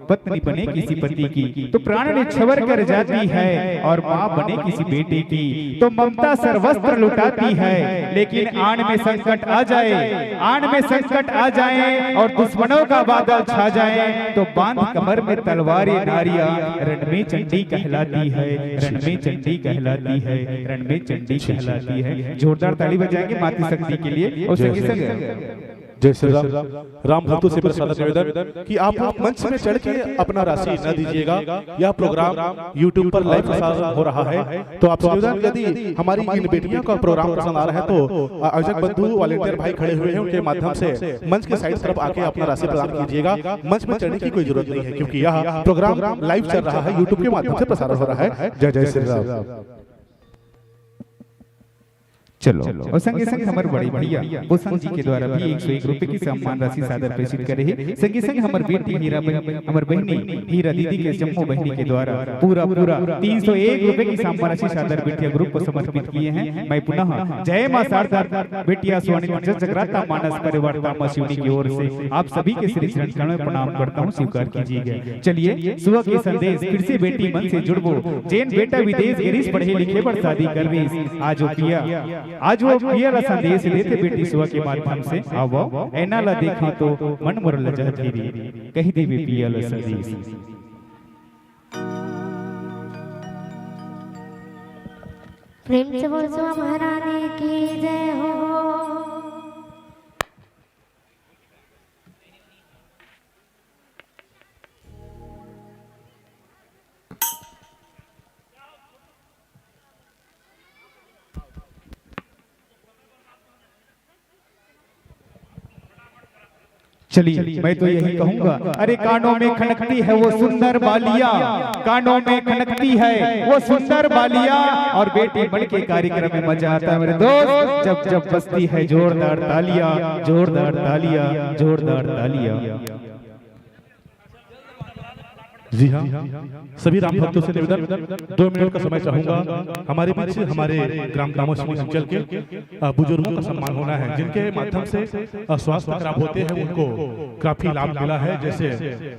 पत्नी बने किसी पति की तो प्राण निछवर कर जाती है। और माँ बने किसी बेटे की तो ममता सर्वस्त्र लुटाती है। लेकिन आन में संकट आ जाए, आन में संकट आ जाए और दुश्मनों का बादल छा जाए तो बांध कमर में तलवार ये नारियां रण में चंडी कहलाती है, रण में चंडी कहलाती है, रण में चंडी कहलाती है। जोरदार ताली बजाएंगे मातृ शक्ति के लिए। और संगी संग जय श्री राम। राम भक्तों से प्रसाद निवेदन कि आप मंच में चढ़ के अपना राशि न दीजिएगा। यह प्रोग्राम YouTube पर लाइव प्रसारण हो रहा है, तो आप निवेदन यदि हमारी इन बेटियों का प्रोग्राम पसंद आ रहा है तो आयोजक बंधु वॉलंटियर भाई खड़े हुए हैं, उनके माध्यम से मंच के साइड तरफ आके अपना राशि प्रदान कीजिएगा। मंच में चढ़ने की कोई जरूरत नहीं है, क्योंकि यह प्रोग्राम लाइव चल रहा है, YouTube के माध्यम से प्रसारण हो रहा है। जय जय श्री राम। चलो और संगे संग हमारे बड़े भैया भूषण जी के द्वारा भी 101 रुपए की सम्मान राशि सादर प्रेषित करे है। संगे संग हमारे बेटी हीरा हमारे बहनी हीरा दीदी के जम्मू बहनी के द्वारा पूरा 301 रुपए की सम्मान राशि सादर बेटिया ग्रुप को समर्पित किए हैं। मैं पुनः जय मां शारदा बेटिया स्वामी जगराता मानस परिवार तामा शिवनी की ओर से आप सभी के श्री चरण में प्रणाम करता हूँ, स्वीकार कीजिएगा। चलिए सुबह के संदेश फिर से बेटी मन से जुड़बो। जैन बेटा विदेश गिरीश पढ़े लिखे पर शादी करवी। आज वो पिया संदेश देते बेटी सुबह के माध्यम से। आवो ऐना ला देखा तो मन मोर लजा धीरे कही देवी पिया संदेश। प्रेम से बोल सो महारानी की जय हो। चलिए मैं तो यही कहूंगा, अरे कानों में खनकती है वो सुंदर बालियां, कानों में खनकती है वो सुंदर बालियां। और बेटी बन के कार्यक्रम में मजा आता है मेरे दोस्त, जब जब बजती है जोरदार तालियां, जोरदार तालियां, जोरदार तालियां। जी हाँ, सभी राम भक्तों से निवेदन 2 मिनट का समय चाहूंगा। हमारे बीच हमारे ग्राम दामोश्री अंचल के बुजुर्गों का सम्मान होना है, जिनके माध्यम से स्वास्थ्य खराब होते हैं उनको काफी लाभ मिला है। जैसे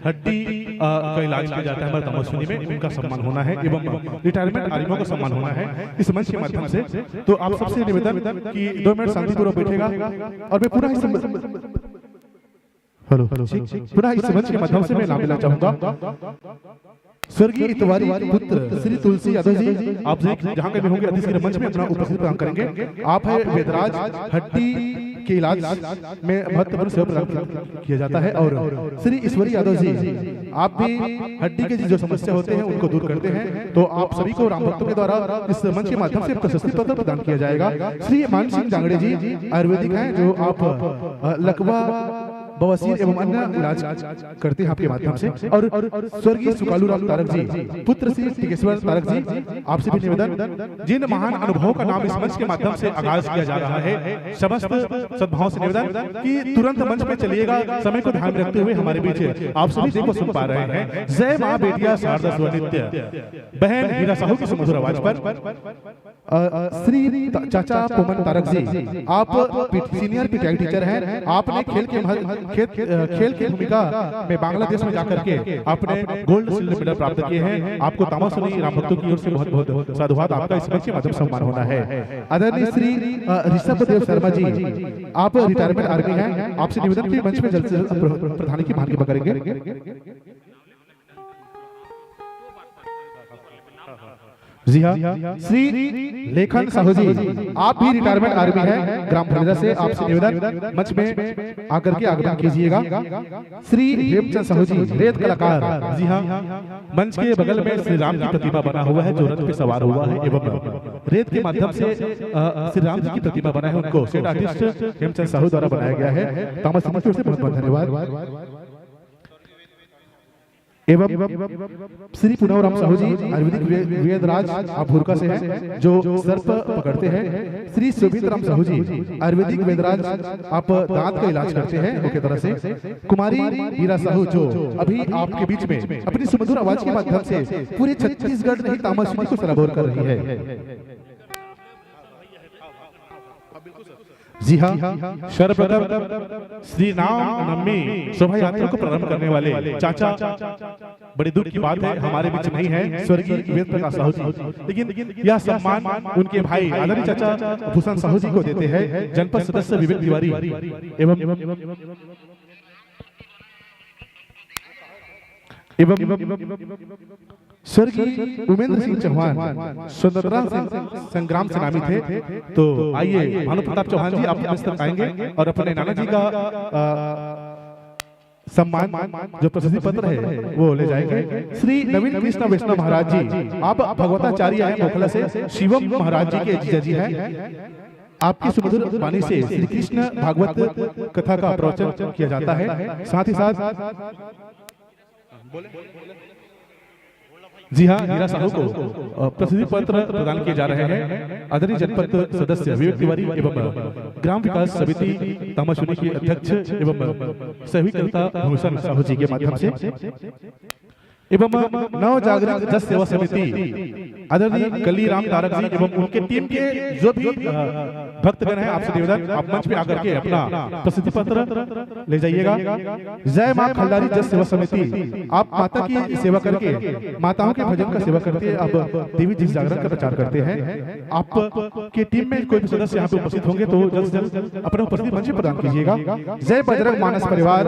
हड्डी का इलाज किया जाता है हमारे दामोश्री में, उनका सम्मान होना है। एवं रिटायरमेंट आर्मियों का सम्मान होना है इस मंच के माध्यम से। तो आप सबसे निवेदन कि 2 मिनट शांतिपूर्वक बैठेगा और मैं पूरा पुनः इस मंच के माध्यम से मैं नाम लेना चाहूंगा। स्वर्गीय इतवारी पुत्र श्री तुलसी यादव जी, आप जहां कभी होंगे अतिथि मंच में अपना उपस्थित प्रदान करेंगे। आप है वेदराज हड्डी के इलाज में महत्वपूर्ण सेवा प्रदान किया जाता है। और श्री ईश्वरी यादव जी, आप भी हड्डी के जो समस्या होते हैं उनको दूर करते हैं, तो आप सभी को राम भक्तों के द्वारा इस मंच के माध्यम से प्रशस्ति पत्र प्रदान किया जाएगा। श्री मान सिंह जांगड़े जी आयुर्वेदिक हैं, जो आप लकवा, बवासीर एवं अन्य इलाज करते हैं आपके माध्यम से। और स्वर्गीय सुकालू राम तारक जी, पुत्र श्री टिकेश्वर तारक जी, आपसे भी निवेदन, जिन महान अनुभवों का नाम इस मंच के माध्यम से आगाज किया जा रहा है, समस्त सद्भाव से निवेदन कि तुरंत मंच पे चलिएगा, समय को ध्यान में रखते हुए हमारे बीच आप सभी देखो सुन पा रहे हैं। जय माँ बेटिया शारदा स्वनित्य, बहन हीरा साहू की सुमधुर आवाज पर श्री चाचा पुमन तारक जी, आप सीनियर पीटीआई टीचर हैं, आपने खेल की भूमिका में बांग्लादेश में जाकर के आपने गोल्ड सिल्वर मेडल प्राप्त किए हैं। आपको तामासुनी राम भक्तों की ओर से बहुत बहुत साधुवाद, आपका इस मंच के माध्यम से सम्मान होना है। आदरणीय श्री ऋषभ देव शर्मा जी, आप रिटायरमेंट आर्मी हैं, आपसे निवेदन की मंच में जल्द से जल्द प्रधानी की भाग करेंगे। जी हाँ, श्री लेखन साहू जी, आप भी रिटायरमेंट आर्मी हैं, ग्राम भलेरा से, आपसे निवेदन मंच में आकर के आगमन कीजिएगा। श्री हेमचंद साहू जी, रेत कलाकार, जी हाँ, मंच के बगल में श्री राम की प्रतिमा बना हुआ है, जो रथ पे सवार हुआ है एवं रेत के माध्यम से श्री राम जी की प्रतिमा बना है, उनको सेट आर्टिस्ट हेमचंद साहू द्वारा बनाया गया है। तामस समाज की ओर से बहुत बहुत धन्यवाद। एवं श्री पुनवराम साहू जी, आयुर्वेदिक वेदराज, आप भूरका से हैं, जो सर्प पकड़ते हैं। श्री शोभित राम साहू जी, आयुर्वेदिक वेदराज, आप दांत का इलाज करते हैं मुख्य तरह से। कुमारी हीरा साहू, जो अभी आपके बीच में अपनी सुमधुर आवाज के माध्यम से पूरे छत्तीसगढ़ नहीं तामसिक को सराबोर कर रही है। जी हाँ, सर्वप्रथम श्री राम नवमी शोभा यात्रा को प्रारंभ करने वाले चाचा, बड़ी दुख की बात है हमारे बीच नहीं है, स्वर्गीय वेद प्रकाश साहू जी, लेकिन यह सम्मान उनके भाई आदरणीय चाचा भूषण साहू जी को देते हैं। जनपद सदस्य विवेक तिवारी एवं स्वर्गीय उमेंद्र सिंह चौहान स्वतंत्रता संग्राम सेनानी थे। तो आइए भानु प्रताप चौहान जी, आप मंच तक आएंगे और अपने नाना जी का सम्मान, जो प्रशस्ति पत्र है वो ले जाएंगे। श्री नवीन कृष्ण वैष्णव महाराज जी, आप भगवताचार्य हैं मोखला से, शिवम महाराज जी के जीजा जी हैं। आपकी सुमधुर वाणी से श्री कृष्ण भागवत कथा का प्रवचन किया जाता है। साथ ही साथ जी हाँ, हीरा साहू को प्रसिद्धि पत्र प्रदान किए जा रहे हैं। आदरणीय जनपद सदस्य विवेक तिवारी एवं ग्राम विकास समिति तामाशुनी के अध्यक्ष एवं सहिकर्ता भूषण साहू जी के माध्यम से एवं नव जागृत जस सेवा समिति आदरणीय कली राम तारक जी एवं उनके टीम के जो भी भक्तगण हैं, आपसे निवेदन, आप मंच पे आकर के अपना प्रसिद्धि पत्र ले जाइएगा। जय मां खलदारी जस सेवा समिति, आप माता की सेवा करके, माताओं के भजन का सेवा करके अब देवी जी जागरण का प्रचार करते हैं। आप की टीम में कोई भी सदस्य यहाँ पे उपस्थित होंगे तो जल्द से जल्द अपना उपस्थिति मंच प्रदान कीजिएगा। जय बजरंग मानस परिवार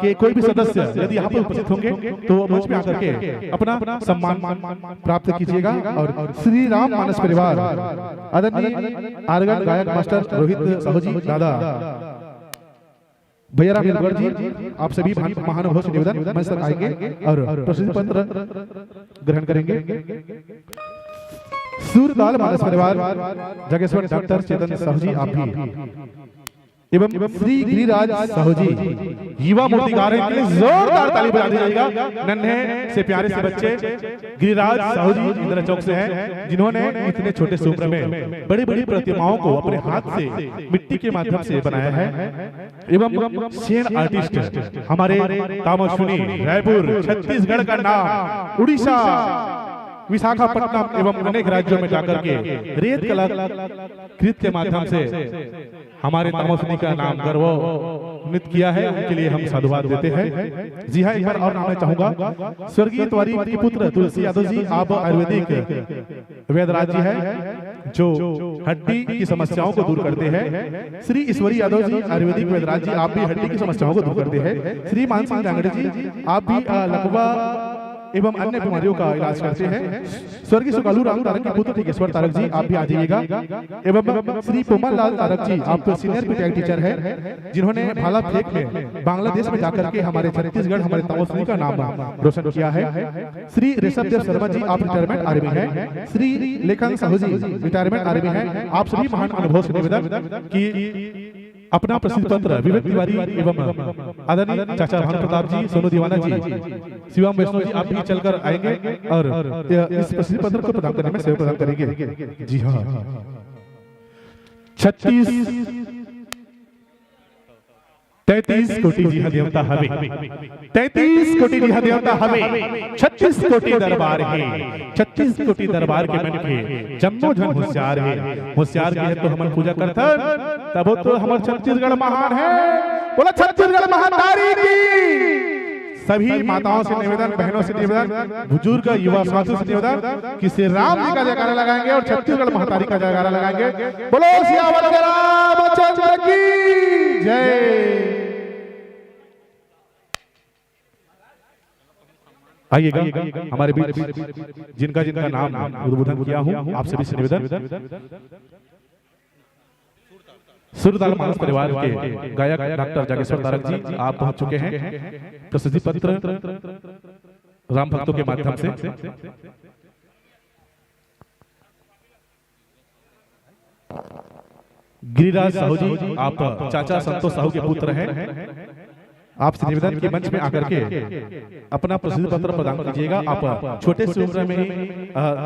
के कोई भी सदस्य यदि यहाँ पे उपस्थित होंगे तो मंच पे आकर के अपना सम्मान प्राप्त कीजिएगा। और श्री राम मानस परिवार आदरणीय आर्गन गायक मास्टर रोहित साहू जी, दादा भैया राम नीलगढ़ जी, आप सभी महानुभाव से निवेदन मंच तक आएंगे और प्रशस्ति पत्र ग्रहण करेंगे। सूरदाल मानस परिवार जगेश्वर डॉक्टर चेतन साहू जी, आप भी एवं श्री गिरिराज साहू जी, युवा मूर्तिकार हैं, के लिए जोरदार ताली बजा दीजिएगा। नन्हे से प्यारे से बच्चे गिरिराज साहू जी इंदिरा चौक से हैं, जिन्होंने इतने छोटे से उम्र में बड़ी बड़ी प्रतिमाओं को अपने हाथ से मिट्टी के माध्यम से बनाया है। एवं सेन आर्टिस्ट हमारे तामाशुनी, रायपुर, छत्तीसगढ़ का नाम, उड़ीसा, विशाखापट्टनम एवं अनेक राज्यों में जाकर के रेत कलाकृत के माध्यम से हमारे तामाशुनी का नाम गौरवान्वित किया है, उनके लिए हम साधुवाद देते हैं। जी हाँ, एक बार और नाम चाहूंगा, स्वर्गीय तिवारी के पुत्र तुलसी यादव जी, आप आयुर्वेदिक वेदराज जी हैं, जो हड्डी की समस्याओं को दूर करते हैं। श्री ईश्वरी यादव जी, आयुर्वेदिक वेदराज जी, आप भी हड्डी की समस्याओं को दूर करते हैं। श्री मान सिंह जांगड़े जी, आप भी लकवा एवं अन्य बीमारियों का इलाज करते हैं। स्वर्गीय सुकालू राम तारक के पुत्र टिकेश्वर तारक जी आप भी आ जाइएगा। एवं श्री पोमल लाल तारक जी आप सीनियर पीटीआई टीचर है, जिन्होंने भाला फेंक में बांग्लादेश में जाकर के हमारे छत्तीसगढ़ हमारे तमोसनी का नाम रोशन किया है। श्री ऋषभ देव शर्मा जी आप रिटायरमेंट आर्मी है। श्री लेखन साहू जी रिटायरमेंट आर्मी है। आप सभी महान अनुभव से निवेदन कि अपना प्रसिद्ध पत्र विवेक तिवारी एवं आदरणीय चाचा भानु प्रताप जी, सोनू दीवाना जी, शिवम वैष्णव जी आप भी चलकर आएंगे और इस प्रसिद्ध पत्र को प्रदान करने में सेवा प्रदान करेंगे। जी हाँ, 33 कोटि जी देवता हवे, 33 कोटि जी देवता हवे, 36 कोटि दरबार है, 36 कोटि दरबार के मन के जम्मो जन होशियार है। होशियार के है तो हम पूजा करता तब तो हमारे छत्तीसगढ़ महान है। बोला छत्तीसगढ़ महातारी की। सभी माताओं से निवेदन, बहनों से निवेदन, बुजुर्ग युवा साथियों से निवेदन कि श्री राम जी का जयकारा लगाएंगे और छत्तीसगढ़ महातारी का जयकारा लगाएंगे। बोलो सियावर रामचंद्र की जय। आइएगा हमारे बीच जिनका जिनका नाम उद्बोधन किया हूं आप सभी से निवेदन। सुरताल मानस परिवार के गायक डॉक्टर जागेश्वर तारक जी आप पहुंच चुके हैं प्रसिद्धि पत्र राम भक्तों के माध्यम से। गिरिराज साहू जी आप चाचा संतोष साहू के पुत्र हैं। आपसे निवेदन की मंच में आकर के अपना प्रसिद्ध पत्र प्रदान कीजिएगा। आप छोटे से उम्र में ही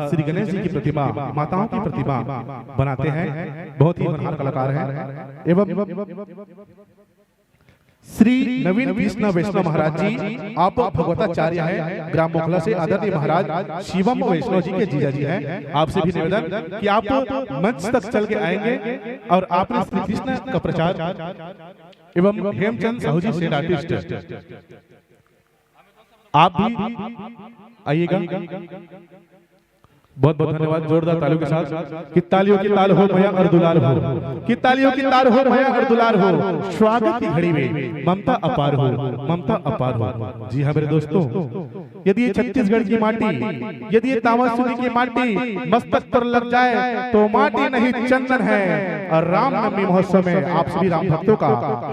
श्री गणेश जी की प्रतिमा, माताओं की प्रतिमा बनाते हैं, बहुत ही महान कलाकार हैं। एवं श्री नवीन कृष्ण वैष्णव महाराज जी आप भगवताचार्य हैं, ग्राम मोखला से। आदरणीय महाराज शिवम वैष्णव जी के जीजा जी हैं। आपसे भी निवेदन कि आप मंच तक चल के आएंगे और आपने श्री कृष्ण का प्रचार एवं हेमचंद साहू जी से आर्टिस्ट आप भी आइएगा। बहुत बहुत धन्यवाद। जोरदार तालियों के साथ कि तालियों की ताल हो भैया और दुलार हो, कि तालियों की ताल हो भैया और दुलार हो। स्वागत की घड़ी में ममता अपार हो, ममता अपार हो। जी हाँ मेरे दोस्तों, यदि ये छत्तीसगढ़ की माटी, यदि ये तामासुनी की माटी मस्तक पर लग जाए तो माटी नहीं चंदन है। और रामनवमी महोत्सव में आप सभी राम भक्तों का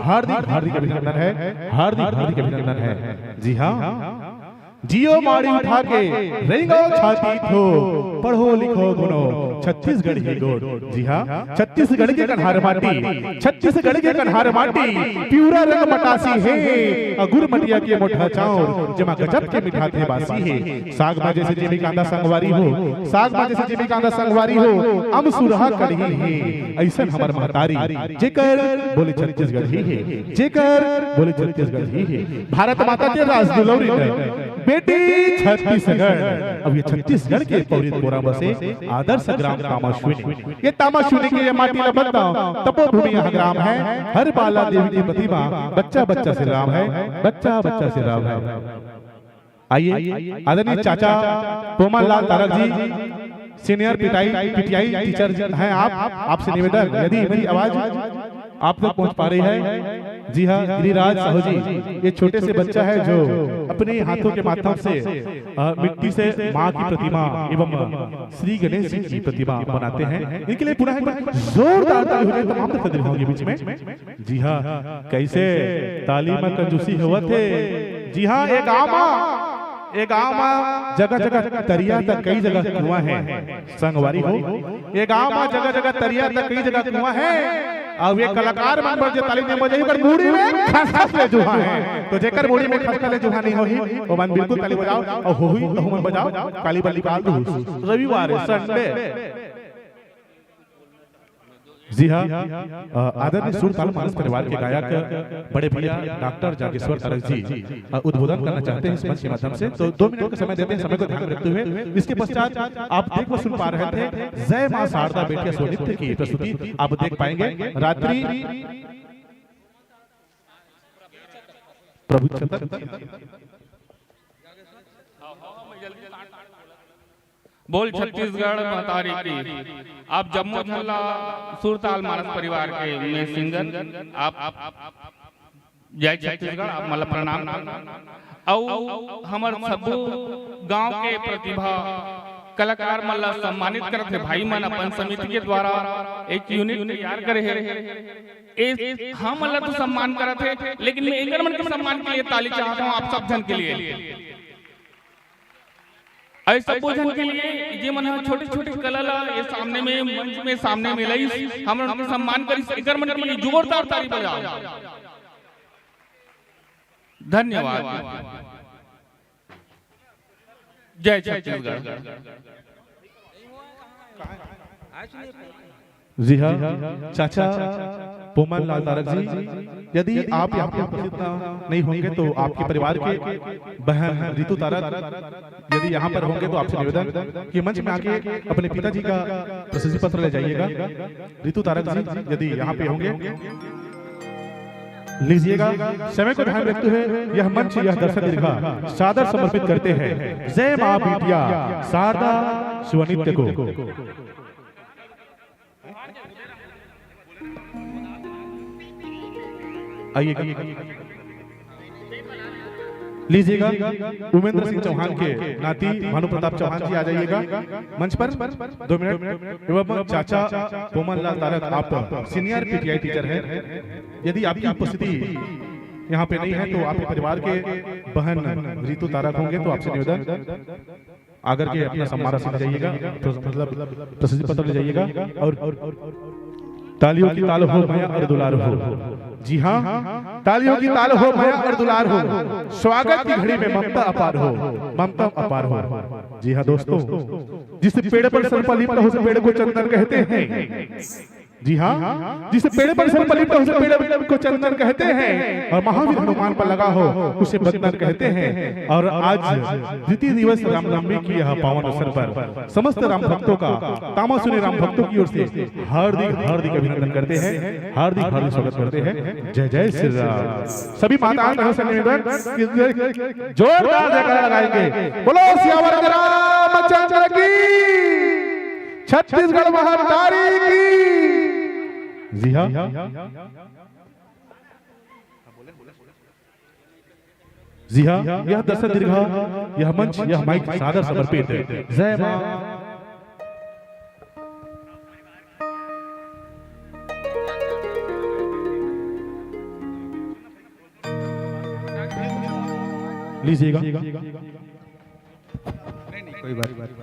हार्दिक हार्दिक अभिनंदन है, हार्दिक हार्दिक अभिनंदन है। जी हाँ, जियो माड़ी उठा के रेंगो छाती थो, पढ़ो लिखो गुनो छत्तीसगढ़ ही गोड़। जी हाँ, छत्तीसगढ़ के कन्हार माटी, छत्तीसगढ़ के कन्हार माटी प्यूरा रंग मटासी है। अगुर मटिया के मोटा चाउर जमा गजब के मिठा थे बासी है। साग भाजे से जेमी कांदा संगवारी हो, साग भाजे से जेमी कांदा संगवारी हो। अम सुरहा कढ़ी है ऐसा हमार महतारी, जेकर बोले छत्तीसगढ़ ही है, जेकर बोले छत्तीसगढ़ ही है। भारत माता के राज दुलौरी बेटी छत्तीसगढ़। अब ये छत्तीसगढ़ के पौरी कोरा बसे आदर्श ग्राम तामाशुनी। ये तामाशुनी के ये माटी ला बताओ तपोभूमि यह ग्राम है। हर बाला देवी की प्रतिमा, बच्चा बच्चा से राम है, बच्चा बच्चा से राम है। आइए आदरणीय चाचा पोमल लाल तारक जी सीनियर पीटीआई टीचर हैं आप। आपसे निवेदन यदि मेरी आवाज आप तक पहुंच पा रही है। जी हाँ, गिरिराज साहू जी ये छोटे से बच्चा है जो अपने हाथों के माध्यम से मिट्टी से माँ की प्रतिमा एवं श्री गणेश जी की प्रतिमा बनाते हैं। इनके लिए पुनः जोरदार ताली हो जाए तमाम प्रतिभागियों के बीच में। जी हाँ, कैसे ताली में कंजूसी हुआ थे। जी हाँ, एक गाँव में जगह जगह तरिया तक कई जगह कुआं है संगवारी हो। ये गाँव में जगह जगह तरिया तक कई जगह कुआं है। अब ये कलाकार मन पर जे ताली ने बजाई कर बूढ़ी में खसखस ले जुहा है। तो जेकर बूढ़ी में खसखस ले जुहा नहीं होही ओ मन बिल्कुल ताली बजाओ और होही तो मन बजाओ। काली बली काल रविवार संडे। जी हाँ, आदरणीय सुरताल मानस परिवार के गायक बड़े भैया डॉक्टर जागेश्वर तारक जी उद्बोधन करना चाहते हैं इस मंच के माध्यम से। तो 2 मिनट का समय देते हैं, समय को ध्यान रखते हुए। इसके पश्चात आप देख व सुन पा रहे थे जय मां शारदा बेटिया सोनित्य की प्रस्तुति आप देख पाएंगे। रात्रि प्रभु बोल छत्तीसगढ़ महतारी की। आप जम्मू मोहल्ला सुरताल मानस परिवार के में सिंगर आप जय छत्तीसगढ़ आप मतलब प्रणाम और हमार सब गांव के प्रतिभा कलाकार मला सम्मानित करत है भाई मन अपन समिति के द्वारा एक यूनिट तैयार करे है हम मला तो सम्मान करत है लेकिन मैं इंगर मन के सम्मान के लिए ताली चाहता हूं आप सब जन के लिए ऐसा भोजन के लिए ये मन छोटी छोटी कला ये सामने में मंच में सामने में लई हम उनका सम्मान करी इंगर मन के लिए जोरदार ताली बजाओ धन्यवाद जय छत्तीसगढ़ जी हाँ चाचा पोमन लाल तारक जी, यदि आप यहाँ पे उपस्थित नहीं होंगे तो आपके परिवार के बहन रितु तारक यदि यहाँ पर होंगे तो आपसे निवेदन कि मंच में आके अपने पिताजी का प्रशस्ति पत्र ले जाइएगा। रितु तारक जी यदि यहाँ पे होंगे लीजिएगा। समय को ध्यान रखते हुए यह मंच यह दर्शक दीर्घा सादर समर्पित करते हैं जय मां बिटिया शारदा शिवनित्य को। आइएगा लीजिएगा। उमेंद्र सिंह चौहान के नाती भानु प्रताप चौहान जी आ जाइएगा मंच पर 2 मिनट। एवं चाचा पोमन लाल तारक आप सीनियर पीटीआई टीचर हैं, यदि आपकी उपस्थिति यहाँ पे नहीं है तो आपके परिवार के बहन रितु तारक होंगे तो आपसे निवेदन आकर के अपना सम्मान राशि ले जाइएगा, मतलब प्रशस्ति पत्र ले जाइएगा। और तालियों की ताल हो भैया और दुलार हो। जी हाँ, तालियों की ताल हो भैया और दुलार हो। स्वागत की घड़ी में ममता अपार हो, ममता अपार हो। जी हाँ दोस्तों, जिस पेड़ पर सर्प लिपटा हो उस पेड़ को चंदन कहते हैं। जी हाँ, जिस पेड़ पर सर्प लिपटा हो उस पेड़ को चंदन कहते हैं। और महावीर हनुमान पर लगा हो उसे बंदन कहते हैं। और आज द्वितीय दिवस रामनवमी की यह पावन अवसर पर समस्त राम भक्तों का तामासुनी राम भक्तों की ओर से हार्दिक हार्दिक अभिनंदन करते हैं, हार्दिक हार्दिक स्वागत करते हैं। जय जय श्री राम। सभी माताओं से निवेदन जोरदार जयकारा लगाएंगे। बोलो सियावर रामचंद्र की, छत्तीसगढ़ महातारी की। जी हाँ, जी हाँ, यह दर्शक दीर्घा यह मंच यह माइक सादर समर्पित है। जय मां। लीजिएगा।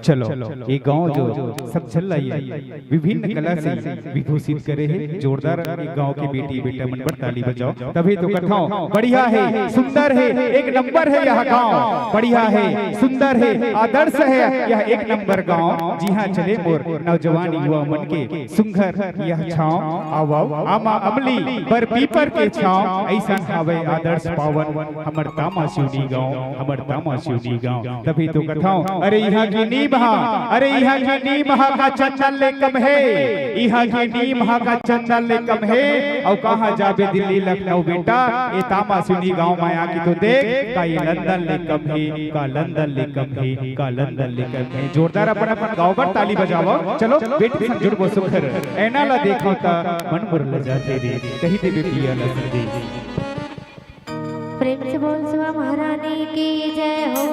चलो ये गांव जो सब चल रही है विभिन्न कला से विभूषित करे है। जोरदार एक गांव की बेटी बेटा मन पर ताली बजाओ तभी तो कथाओं बढ़िया है, सुंदर है, एक नंबर है यह गांव। बढ़िया है, सुंदर है, आदर्श है यह एक नंबर गांव। जी हाँ, चले मोर नौजवान युवा मन के सुंदर यह छांव। आओ आमा अमली पर पीपर के छांव। ऐसा हवे आदर्श पावन हमर तामासुनी गांव, हमर तामासुनी गांव। तभी तो कथाओं अरे यहाँ की नीम अरे यहाँ की नीम का चंदन ले कम है, यहाँ की नीम का चंदन ले कम है। और कहाँ जाबे दिल्ली लखनऊ बेटा ये तामासुनी गांव माया की तो देख का ये लंदन ले कम है, का लंदन ले कम है, का लंदन ले कम है। जोरदार अपन अपन गांव पर ताली बजाओ। चलो बेटी संजुड़ वो सुखर ऐना ला देखो ता मन मुरल जाते रे कहीं ते बेटिया ला दे। प्रेम से बोल शिवा महारानी की जय हो।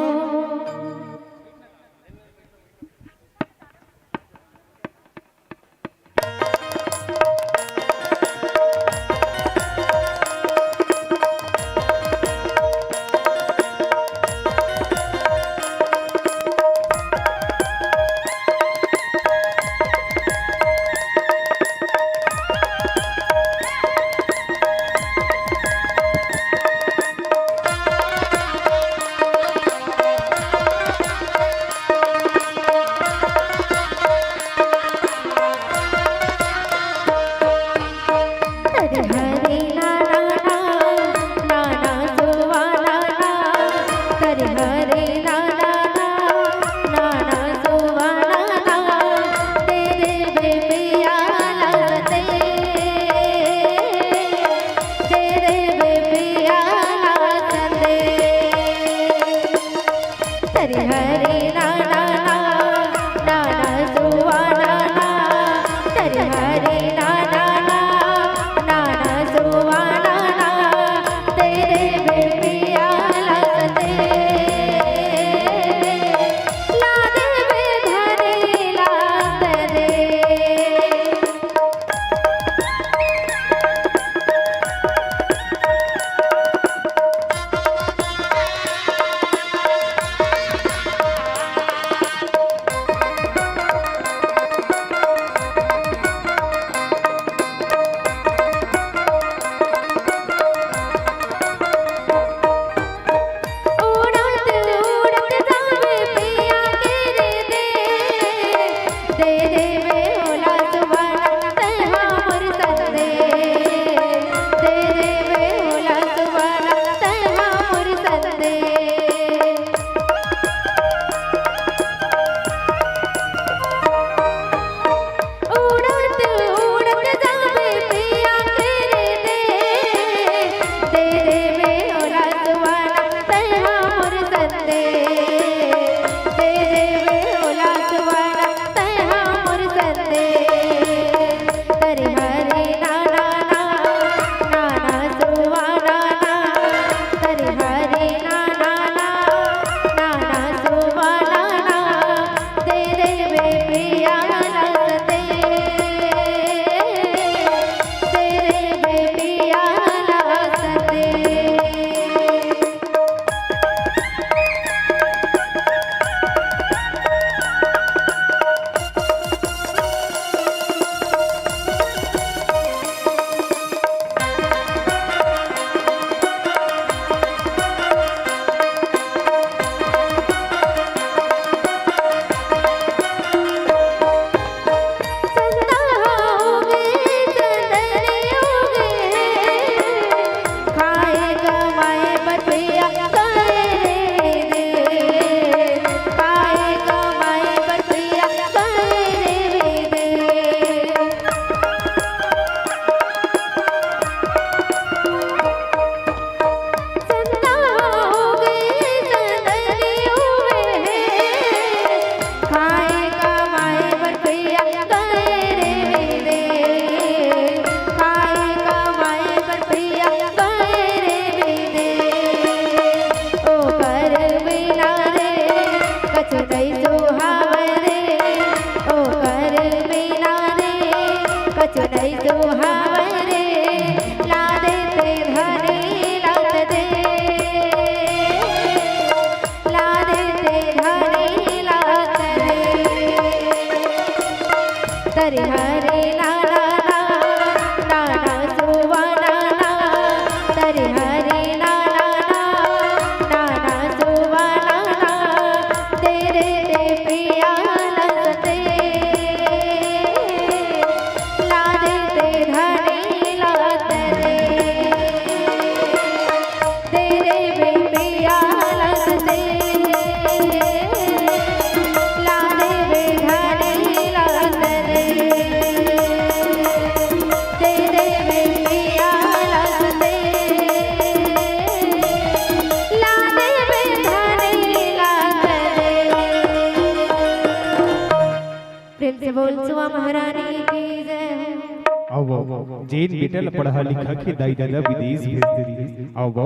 जेन बेटा ला पढ़ा लिखा के दाई दादा विदेश भेज दे आओ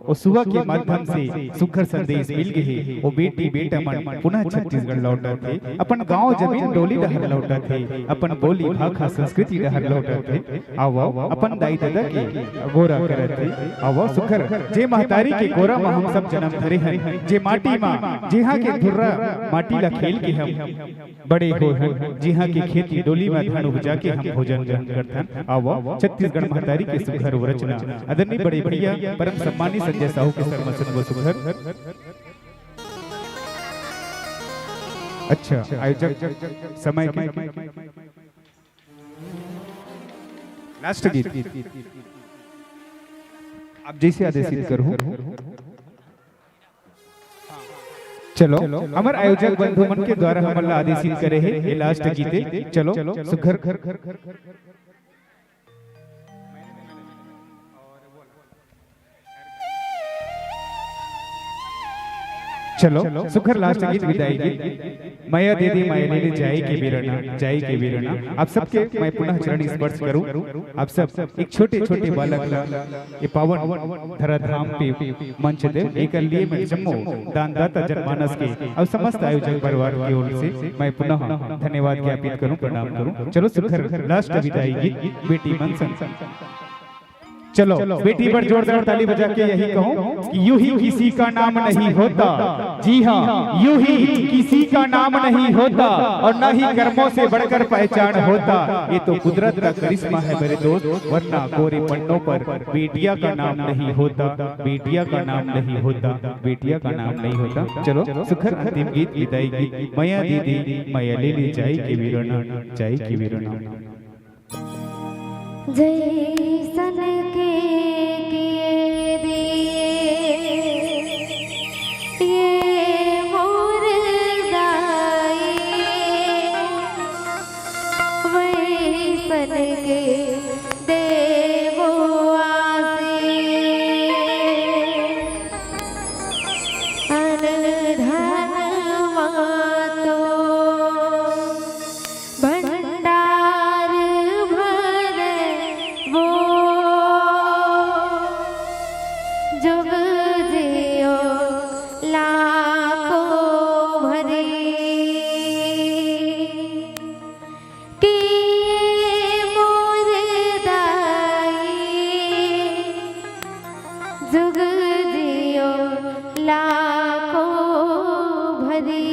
और सुबह के माध्यम से सुखर संदेश मिल गए वो बेटी बेटा मन पुनः छत्तीसगढ़ लौटा थे अपन गांव जमीन डोली डहर लौटा थे अपन बोली भाषा संस्कृति डहर लौटा थे आओ अपन दाई दादा के गोरा करत थे आओ सुखर जे महतारी के गोरा में हम सब जन्म धरे हैं जे माटी में जिहा के धुर्रा माटी ला खेल के हम बड़े हो हैं जिहा के खेती डोली में धान उपजा के हम भोजन ग्रहण करथन आओ छत्तीसगढ़ महतारी के सुखर रचना आदरणीय बड़े भैया परम सम्मानित संजय साहू के शर्मा वो सुखर। अच्छा आयोजक समय के लास्ट गीत आप जैसे आदेशित करो। चलो हमारे आयोजक बंधु मन के द्वारा हमला आदेशित करे है ये लास्ट गीते चलो सुखर चलो सुखर लास्ट गीत विदाई गीत माया दीदी माया ले जाए के वीरना आप सबके मैं पुनः चरण स्पर्श करूं। आप सब एक छोटे छोटे बालक ये पावन धराधाम पे मंच दे एक लिए मैं जम्मू दानदाता जनमानस के और समस्त आयोजक परिवार की ओर से मैं पुनः धन्यवाद ज्ञापित करूं, प्रणाम करूं। चलो सुखर लास्ट विदाई गीत बेटी मनसन। चलो बेटी पर जोरदार ताली बजा के यही कहूं कि यूं ही किसी का नाम नहीं होता। जी हाँ, यूं ही किसी का नाम नहीं होता और न ही कर्मों से बढ़कर पहचान होता। ये तो कुदरत का करिश्मा है मेरे दोस्त, वरना कोरे पन्नों पर बेटिया का नाम नहीं होता, बेटिया का नाम नहीं होता, बेटिया का नाम नहीं होता। चलो सुखर अंतिम गीत विदाई गीत माया दीदी माया ले जाए के वीरना, जाए के वीरना। जैसन के किए दिए ये मोर गाए, वैसन के देवो आसे अनधनवा तो भंडार वो जुग जियो लाखों भरी कि मोर दाई जुग जियो लाखों भरी।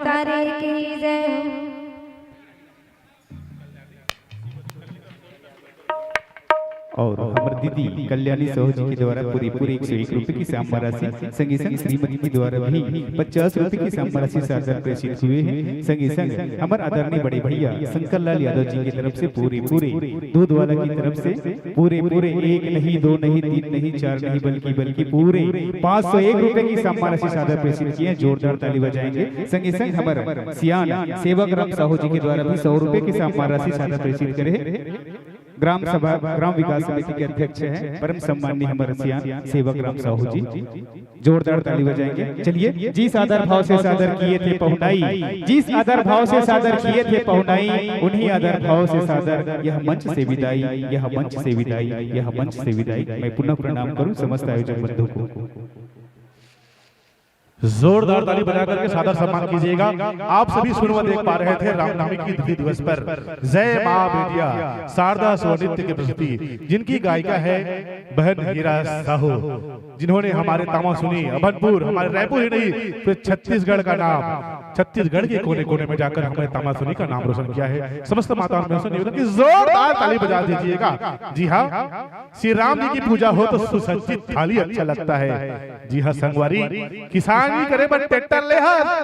महतारी की जय। और हमारे दीदी कल्याणी साहू जी के द्वारा पूरी 101 रुपए की सामान राशि संगे संग श्रीमती के द्वारा भी 50 रुपए की सामान राशि सादर प्रेषित हुए हैं। संगे संग हमारे आदरणीय बड़े भैया शंकर लाल यादव जी की तरफ से पूरे दूध वाला की तरफ से पूरे 1 नहीं 2 नहीं 3 नहीं 4 नहीं बल्कि पूरे 501 रुपए की सामान राशि सादर प्रेषित किए हैं। जोरदार ताली बजाएंगे। संगे संग हमारे सियान सेवक राम साहू जी के द्वारा भी 100 रुपए की सामान राशि सादर प्रेषित करे। ग्राम विकास समिति के अध्यक्ष हैं परम सम्माननीय हमारे सियान सेवक राम साहू जी। जोरदार ताली बजाएंगे। चलिए जिस आदर भाव से सादर किए थे पहुनाई, जिस आदर भाव से सादर किए थे पहुनाई, उन्हीं आदर भाव से सादर यह मंच से विदाई, यह मंच से विदाई, यह मंच से विदाई। मैं पुनः प्रणाम करूं समस्त आयोजक बंधु को। जोरदार ताली बजा करके सादर सम्मान कीजिएगा। आप सभी सुनवा देख पा रहे थे रामनवमी की तिथि दिवस पर जय माँ बेटिया शारदा स्वनृत्य की प्रस्तुति, जिनकी गायिका है बहन हीरा साहू, जिन्होंने हमारे तामा सुनी अभनपुर, हमारे रायपुर ही नहीं फिर छत्तीसगढ़ का नाम, छत्तीसगढ़ के कोने कोने में जाकर हमारे तामा सुनी का नाम रोशन किया है। समस्त माताओं में निवेदन की जोरदार ताली बजा दीजिएगा। जी हाँ, श्री राम जी की पूजा हो तो सुसज्जित थाली अच्छा लगता है। जी हाँ संगवारी, किसान करे बट ट्रैक्टर ले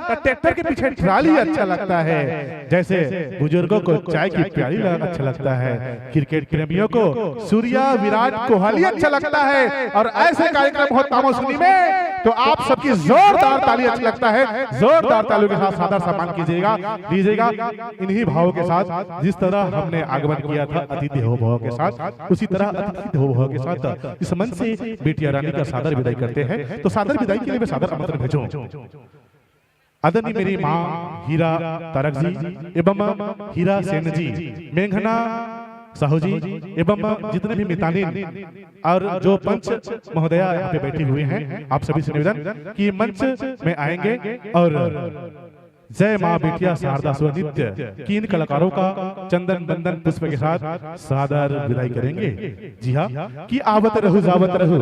तो ट्रैक्टर के पीछे ट्राली अच्छा लगता है। जैसे बुजुर्गों को चाय की प्याली अच्छा लगता है, क्रिकेट प्रेमियों को सूर्या विराट कोहली अच्छा लगता है, और ऐसे कार्यक्रम हो तामो सुनी में तो आप सबकी जोरदार ताली अच्छा लगता है। जोरदार तालियों के साथ सादर सम्मान कीजिएगा, दीजिएगा। इन्हीं भावों के साथ जिस तरह हमने आगमन किया था अतिथि देवो भव के साथ, उसी तरह अतिथि देवो भव के साथ इस मंच से बेटिया रानी का सादर विदाई करते हैं। तो सादर विदाई के लिए मैं सादर आमंत्रण भेजूं आदरणीय मेरी माँ हीरा तारक जी एवं हीरा सेन जी, मेघना साहू जी एवं जितने भी मितानिन और जो पंच महोदया यहाँ पे बैठी हुए हैं, आप सभी से निवेदन कि मंच में आएंगे और जय माँ बेटिया शारदा स्वनृत्य की इन कलाकारों का चंदन बंदन पुष्प के साथ सादर विदाई करेंगे। जी हाँ, कि आवत रहू जावत रहू।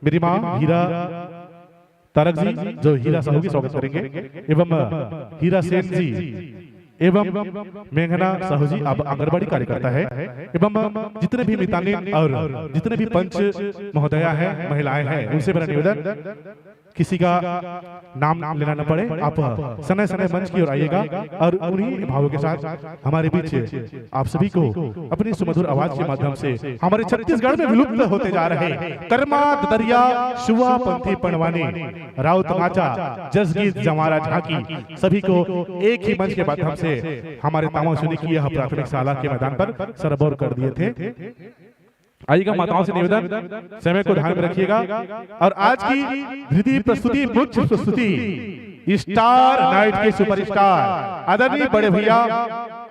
मेरी माँ हीरा तारक जी जो हीरा साहू की स्वागत करेंगे एवं हीरा सेन जी एवं मेघना साहू जी आप आंगनबाड़ी कार्यकर्ता है, एवं जितने भी मितानिन और जितने भी पंच महोदया हैं, महिलाएं हैं, उनसे मेरा निवेदन किसी का नाम लेना न पड़े, आप समय समय मंच की ओर आइएगा और उन्हीं भावों के साथ हमारे बीच आप सभी को अपनी सुमधुर आवाज के माध्यम से हमारे छत्तीसगढ़ में विलुप्त होते जा रहे कर्मा दरिया शुआ पंथी पणवानी राउत माचा जसगीत जमारा झांकी सभी को एक ही मंच के माध्यम से हमारे तामा सुनी की यह प्राथमिक शाला के मैदान पर सरबोर कर दिए थे। आइएगा माताओं से निवेदन समय को ध्यान में रखिएगा। और आज की हृदय प्रस्तुति, मुख्य प्रस्तुति स्टार नाइट के सुपरस्टार आदरणीय बड़े भैया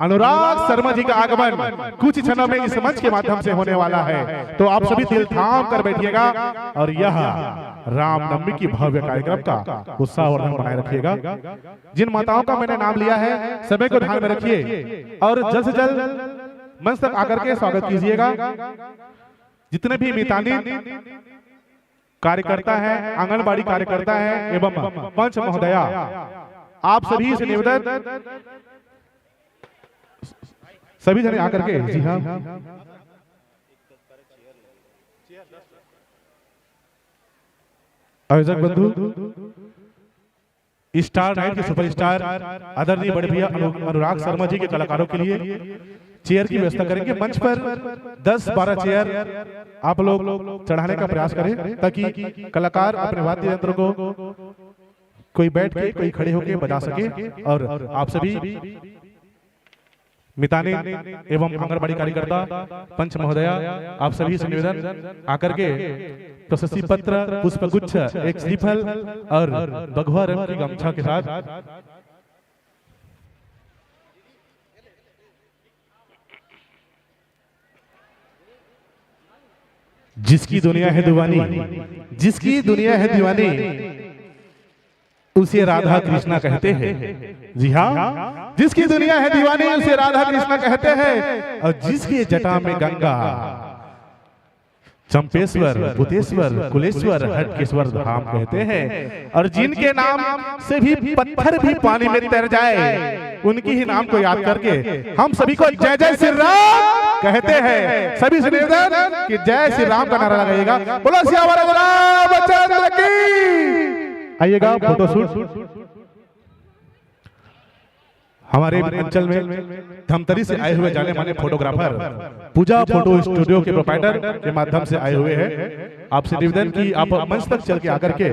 अनुराग शर्मा जी का आगमन कुछ क्षणों में इस मंच के माध्यम से होने वाला है। तो आप सभी दिल थाम कर बैठिएगा और यह रामनवमी की भव्य कार्यक्रम का उत्साहवर्धन बनाए रखिएगा। जिन माताओं का मैंने नाम लिया है समय को ध्यान में रखिए और जल्द से जल्द मंच तक आकर के स्वागत कीजिएगा। जितने भी मितानिन कार्यकर्ता है, आंगनबाड़ी कार्यकर्ता है एवं पंच महोदया, आप सभी से निवेदन सभी जने आकर के, जी हाँ, आयोजक बंधु स्टार नाइट के सुपरस्टार आदरणीय बड़े भैया अनुराग शर्मा जी के कलाकारों के लिए चेयर की व्यवस्था करेंगे। मंच पर 10-12 चेयर आप लोग चढ़ाने का प्रयास करें ताकि कलाकार अपने वाद्य यंत्र को कोई बैठ के कोई खड़े होकर बजा सके। और आप सभी मितानिन एवं आंगनबाड़ी कार्यकर्ता पंच महोदया, आप सभी से निवेदन आकर के प्रशस्ति पत्र, पुष्पगुच्छ, एक श्रीफल और भगवा रंग की गमछा के साथ जिसकी दुनिया है दीवानी, जिसकी दुनिया है दीवानी उसे राधा कृष्णा कहते हैं। जी हाँ, जिसकी दुनिया है दीवानी उसे राधा कृष्णा कहते हैं। और जिसकी जटा में गंगा चंपेश्वर, बुद्धेश्वर, कुलेश्वर, हटकेश्वर धाम कहते हैं। और जिनके नाम से भी पत्थर भी पानी में तैर जाए, उनकी ही नाम को याद करके हम सभी को जय जय श्री राम कहते हैं। सभी से निवेदन कि जय श्री राम का नारा लगाइएगा। बोलो सियावर रामचंद्र की। आइएगा फोटो शूट। हमारे अंचल में धमतरी से आए हुए जाने माने फोटोग्राफर पूजा फोटो स्टूडियो के प्रोप्राइटर के माध्यम से आए हुए हैं। आपसे निवेदन कि आप मंच तक चल के आकर के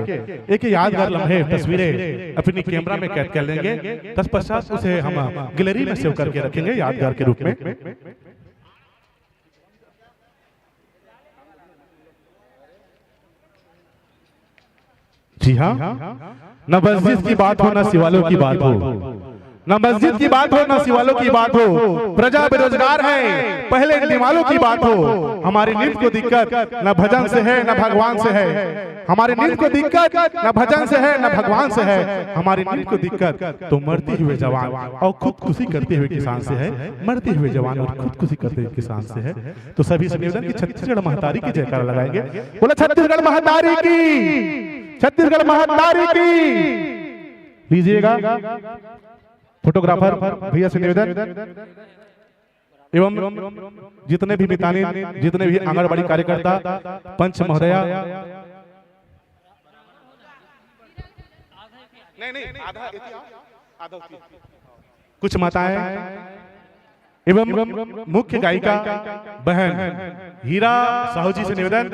एक यादगार लम्हे तस्वीरें अपनी कैमरा में कैद कर लेंगे। तत्पश्चात उसे हम गैलरी में सेव करके रखेंगे यादगार के रूप में। जी हाँ, न मस्जिद की बात हो, न शिवालयों की बात हो, न मस्जिद की बात हो, न शिवालयों की बात हो। प्रजा बेरोजगार है, पहले निवालों की बात हो। हमारी नींद को दिक्कत न भजन से है न भगवान से है। हमारी नींद को दिक्कत न भजन से है न भगवान से है। हमारी नींद को दिक्कत तो मरते हुए जवान और खुदकुशी करते हुए किसान से है। मरते हुए जवान और खुदकुशी करते हुए किसान से है। तो सभी से निवेदन की छत्तीसगढ़ महतारी की जयकारा लगाएंगे। बोला छत्तीसगढ़ महतारी की, छत्तीसगढ़ महतारी की। लीजिएगा फोटोग्राफर भैया से निवेदन एवं जितने भी मितानी, जितने भी आंगनबाड़ी कार्यकर्ता, पंच महोदया, कुछ माताएं एवं मुख्य गायिका बहन हीरा साहू जी से निवेदन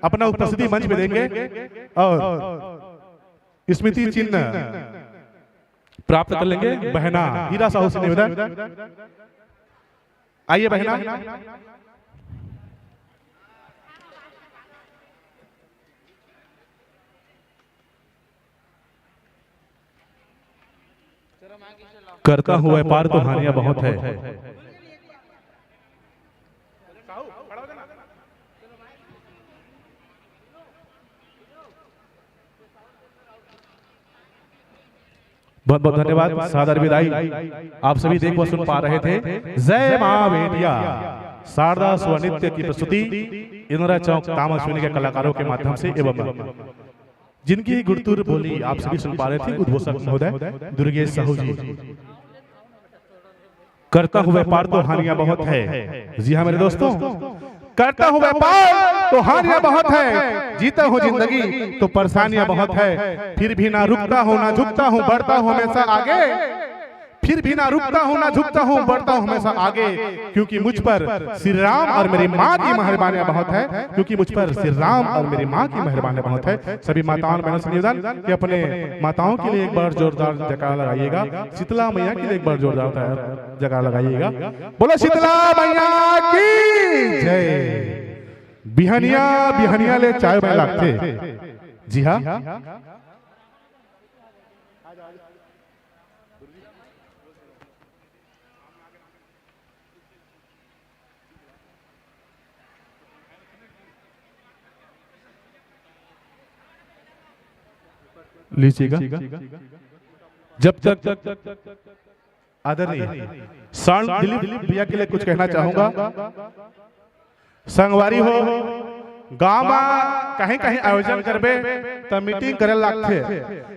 अपना उपस्थिति मंच पे देंगे और स्मृति चिन्ह प्राप्त कर लेंगे। बहना हीरा साहू से निवेदन, आइए बहना। करता हुआ व्यापार तो हानियां बहुत है। बहुत बहुत धन्यवाद। सादर विदाई आप सभी देख व सुन पा रहे थे। जय मां बेटिया शारदा स्वनित्य की प्रस्तुति इंदिरा चौक तामसविनी के कलाकारों के माध्यम से एवं जिनकी गुड़तुर बोली आप सभी सुन पा रहे थे उद्घोषक महोदय दुर्गेश साहू जी। करता हुआ व्यापार तो हानियां बहुत है। जी हाँ मेरे दोस्तों, करता हूँ व्यापार तो हानियां बहुत है, जीता हूँ जिंदगी तो परेशानियां बहुत है। फिर भी ना रुकता हूँ ना झुकता हूँ, बढ़ता हूँ हमेशा आगे। फिर भी ना रुकता हूँ ना झुकता हूँ, बढ़ता हूँ हमेशा आगे। क्योंकि मुझ पर श्री राम और मेरी माँ की मेहरबानियां बहुत है। क्योंकि मुझ पर श्री राम और मेरी माँ की मेहरबानियां बहुत है। सभी माताओं बहनों से निवेदन कि अपने माताओं के लिए एक बार जोरदार जयकारा लगाइएगा। शीतला मैया के लिए एक बार जोरदार जयकारा लगाइएगा। बोलो शीतला मैया की जय। बिहनिया बिहनिया ले चाय में लगते। जी हाँ, लीजिएगा। जब तक आदरणीय सांड दिलीप भैया के लिए कुछ कहना चाहूंगा। संगवारी हो गांव में कहीं कहीं आयोजन करबे तो मीटिंग करे लगते।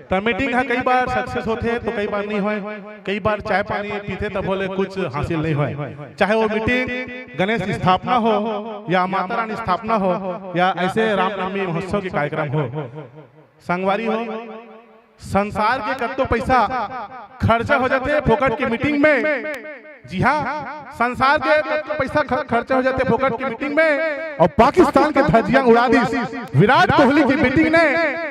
तो मीटिंग है कई बार सक्सेस होते तो कई बार नहीं होए। कई बार चाय पानी पीते तो बोले कुछ हासिल नहीं होए। चाहे वो मीटिंग गणेश स्थापना हो या माता रानी स्थापना हो या ऐसे रामनवमी महोत्सव के कार्यक्रम हो। संगवारी हो संसार के कत्तो पैसा खर्चा हो जाते फोकट की मीटिंग में। जी हाँ, संसार के कत्तो पैसा खर्चा हो जाते फोकट की मीटिंग में। और पाकिस्तान के धज्जियां उड़ा दी विराट कोहली की मीटिंग ने।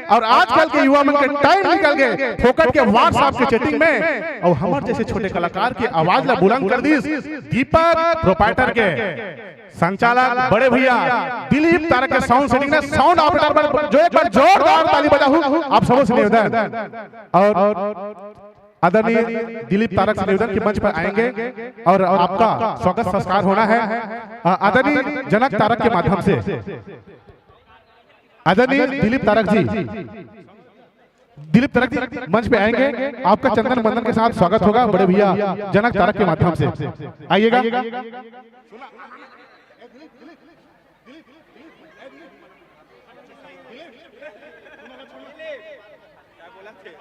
और आजकल के युवा मन के टाइम निकल गए फोकट के व्हाट्सएप के चैटिंग में। और हमारे जैसे छोटे कलाकार की आवाज ला बुलंद कर दी दीपक प्रोप्राइटर के संचालक बड़े भैया दिलीप तारक के साउंड सेटिंग ने साउंड ऑपरेटर पर जो एक बार जोरदार ताली बजाऊं आप सबों से निवेदन। और आदरणीय दिलीप तारक से निवेदन के मंच पर आएंगे और आपका स्वागत संस्कार होना है आदरणीय जनक तारक के माध्यम से। आदरणीय दिलीप तारक जी, दिलीप तारक जी मंच पे आएंगे। आपका चंदन बंदन के साथ स्वागत होगा बड़े भैया जनक तारक के माध्यम से। आइएगा। क्या बोला थे?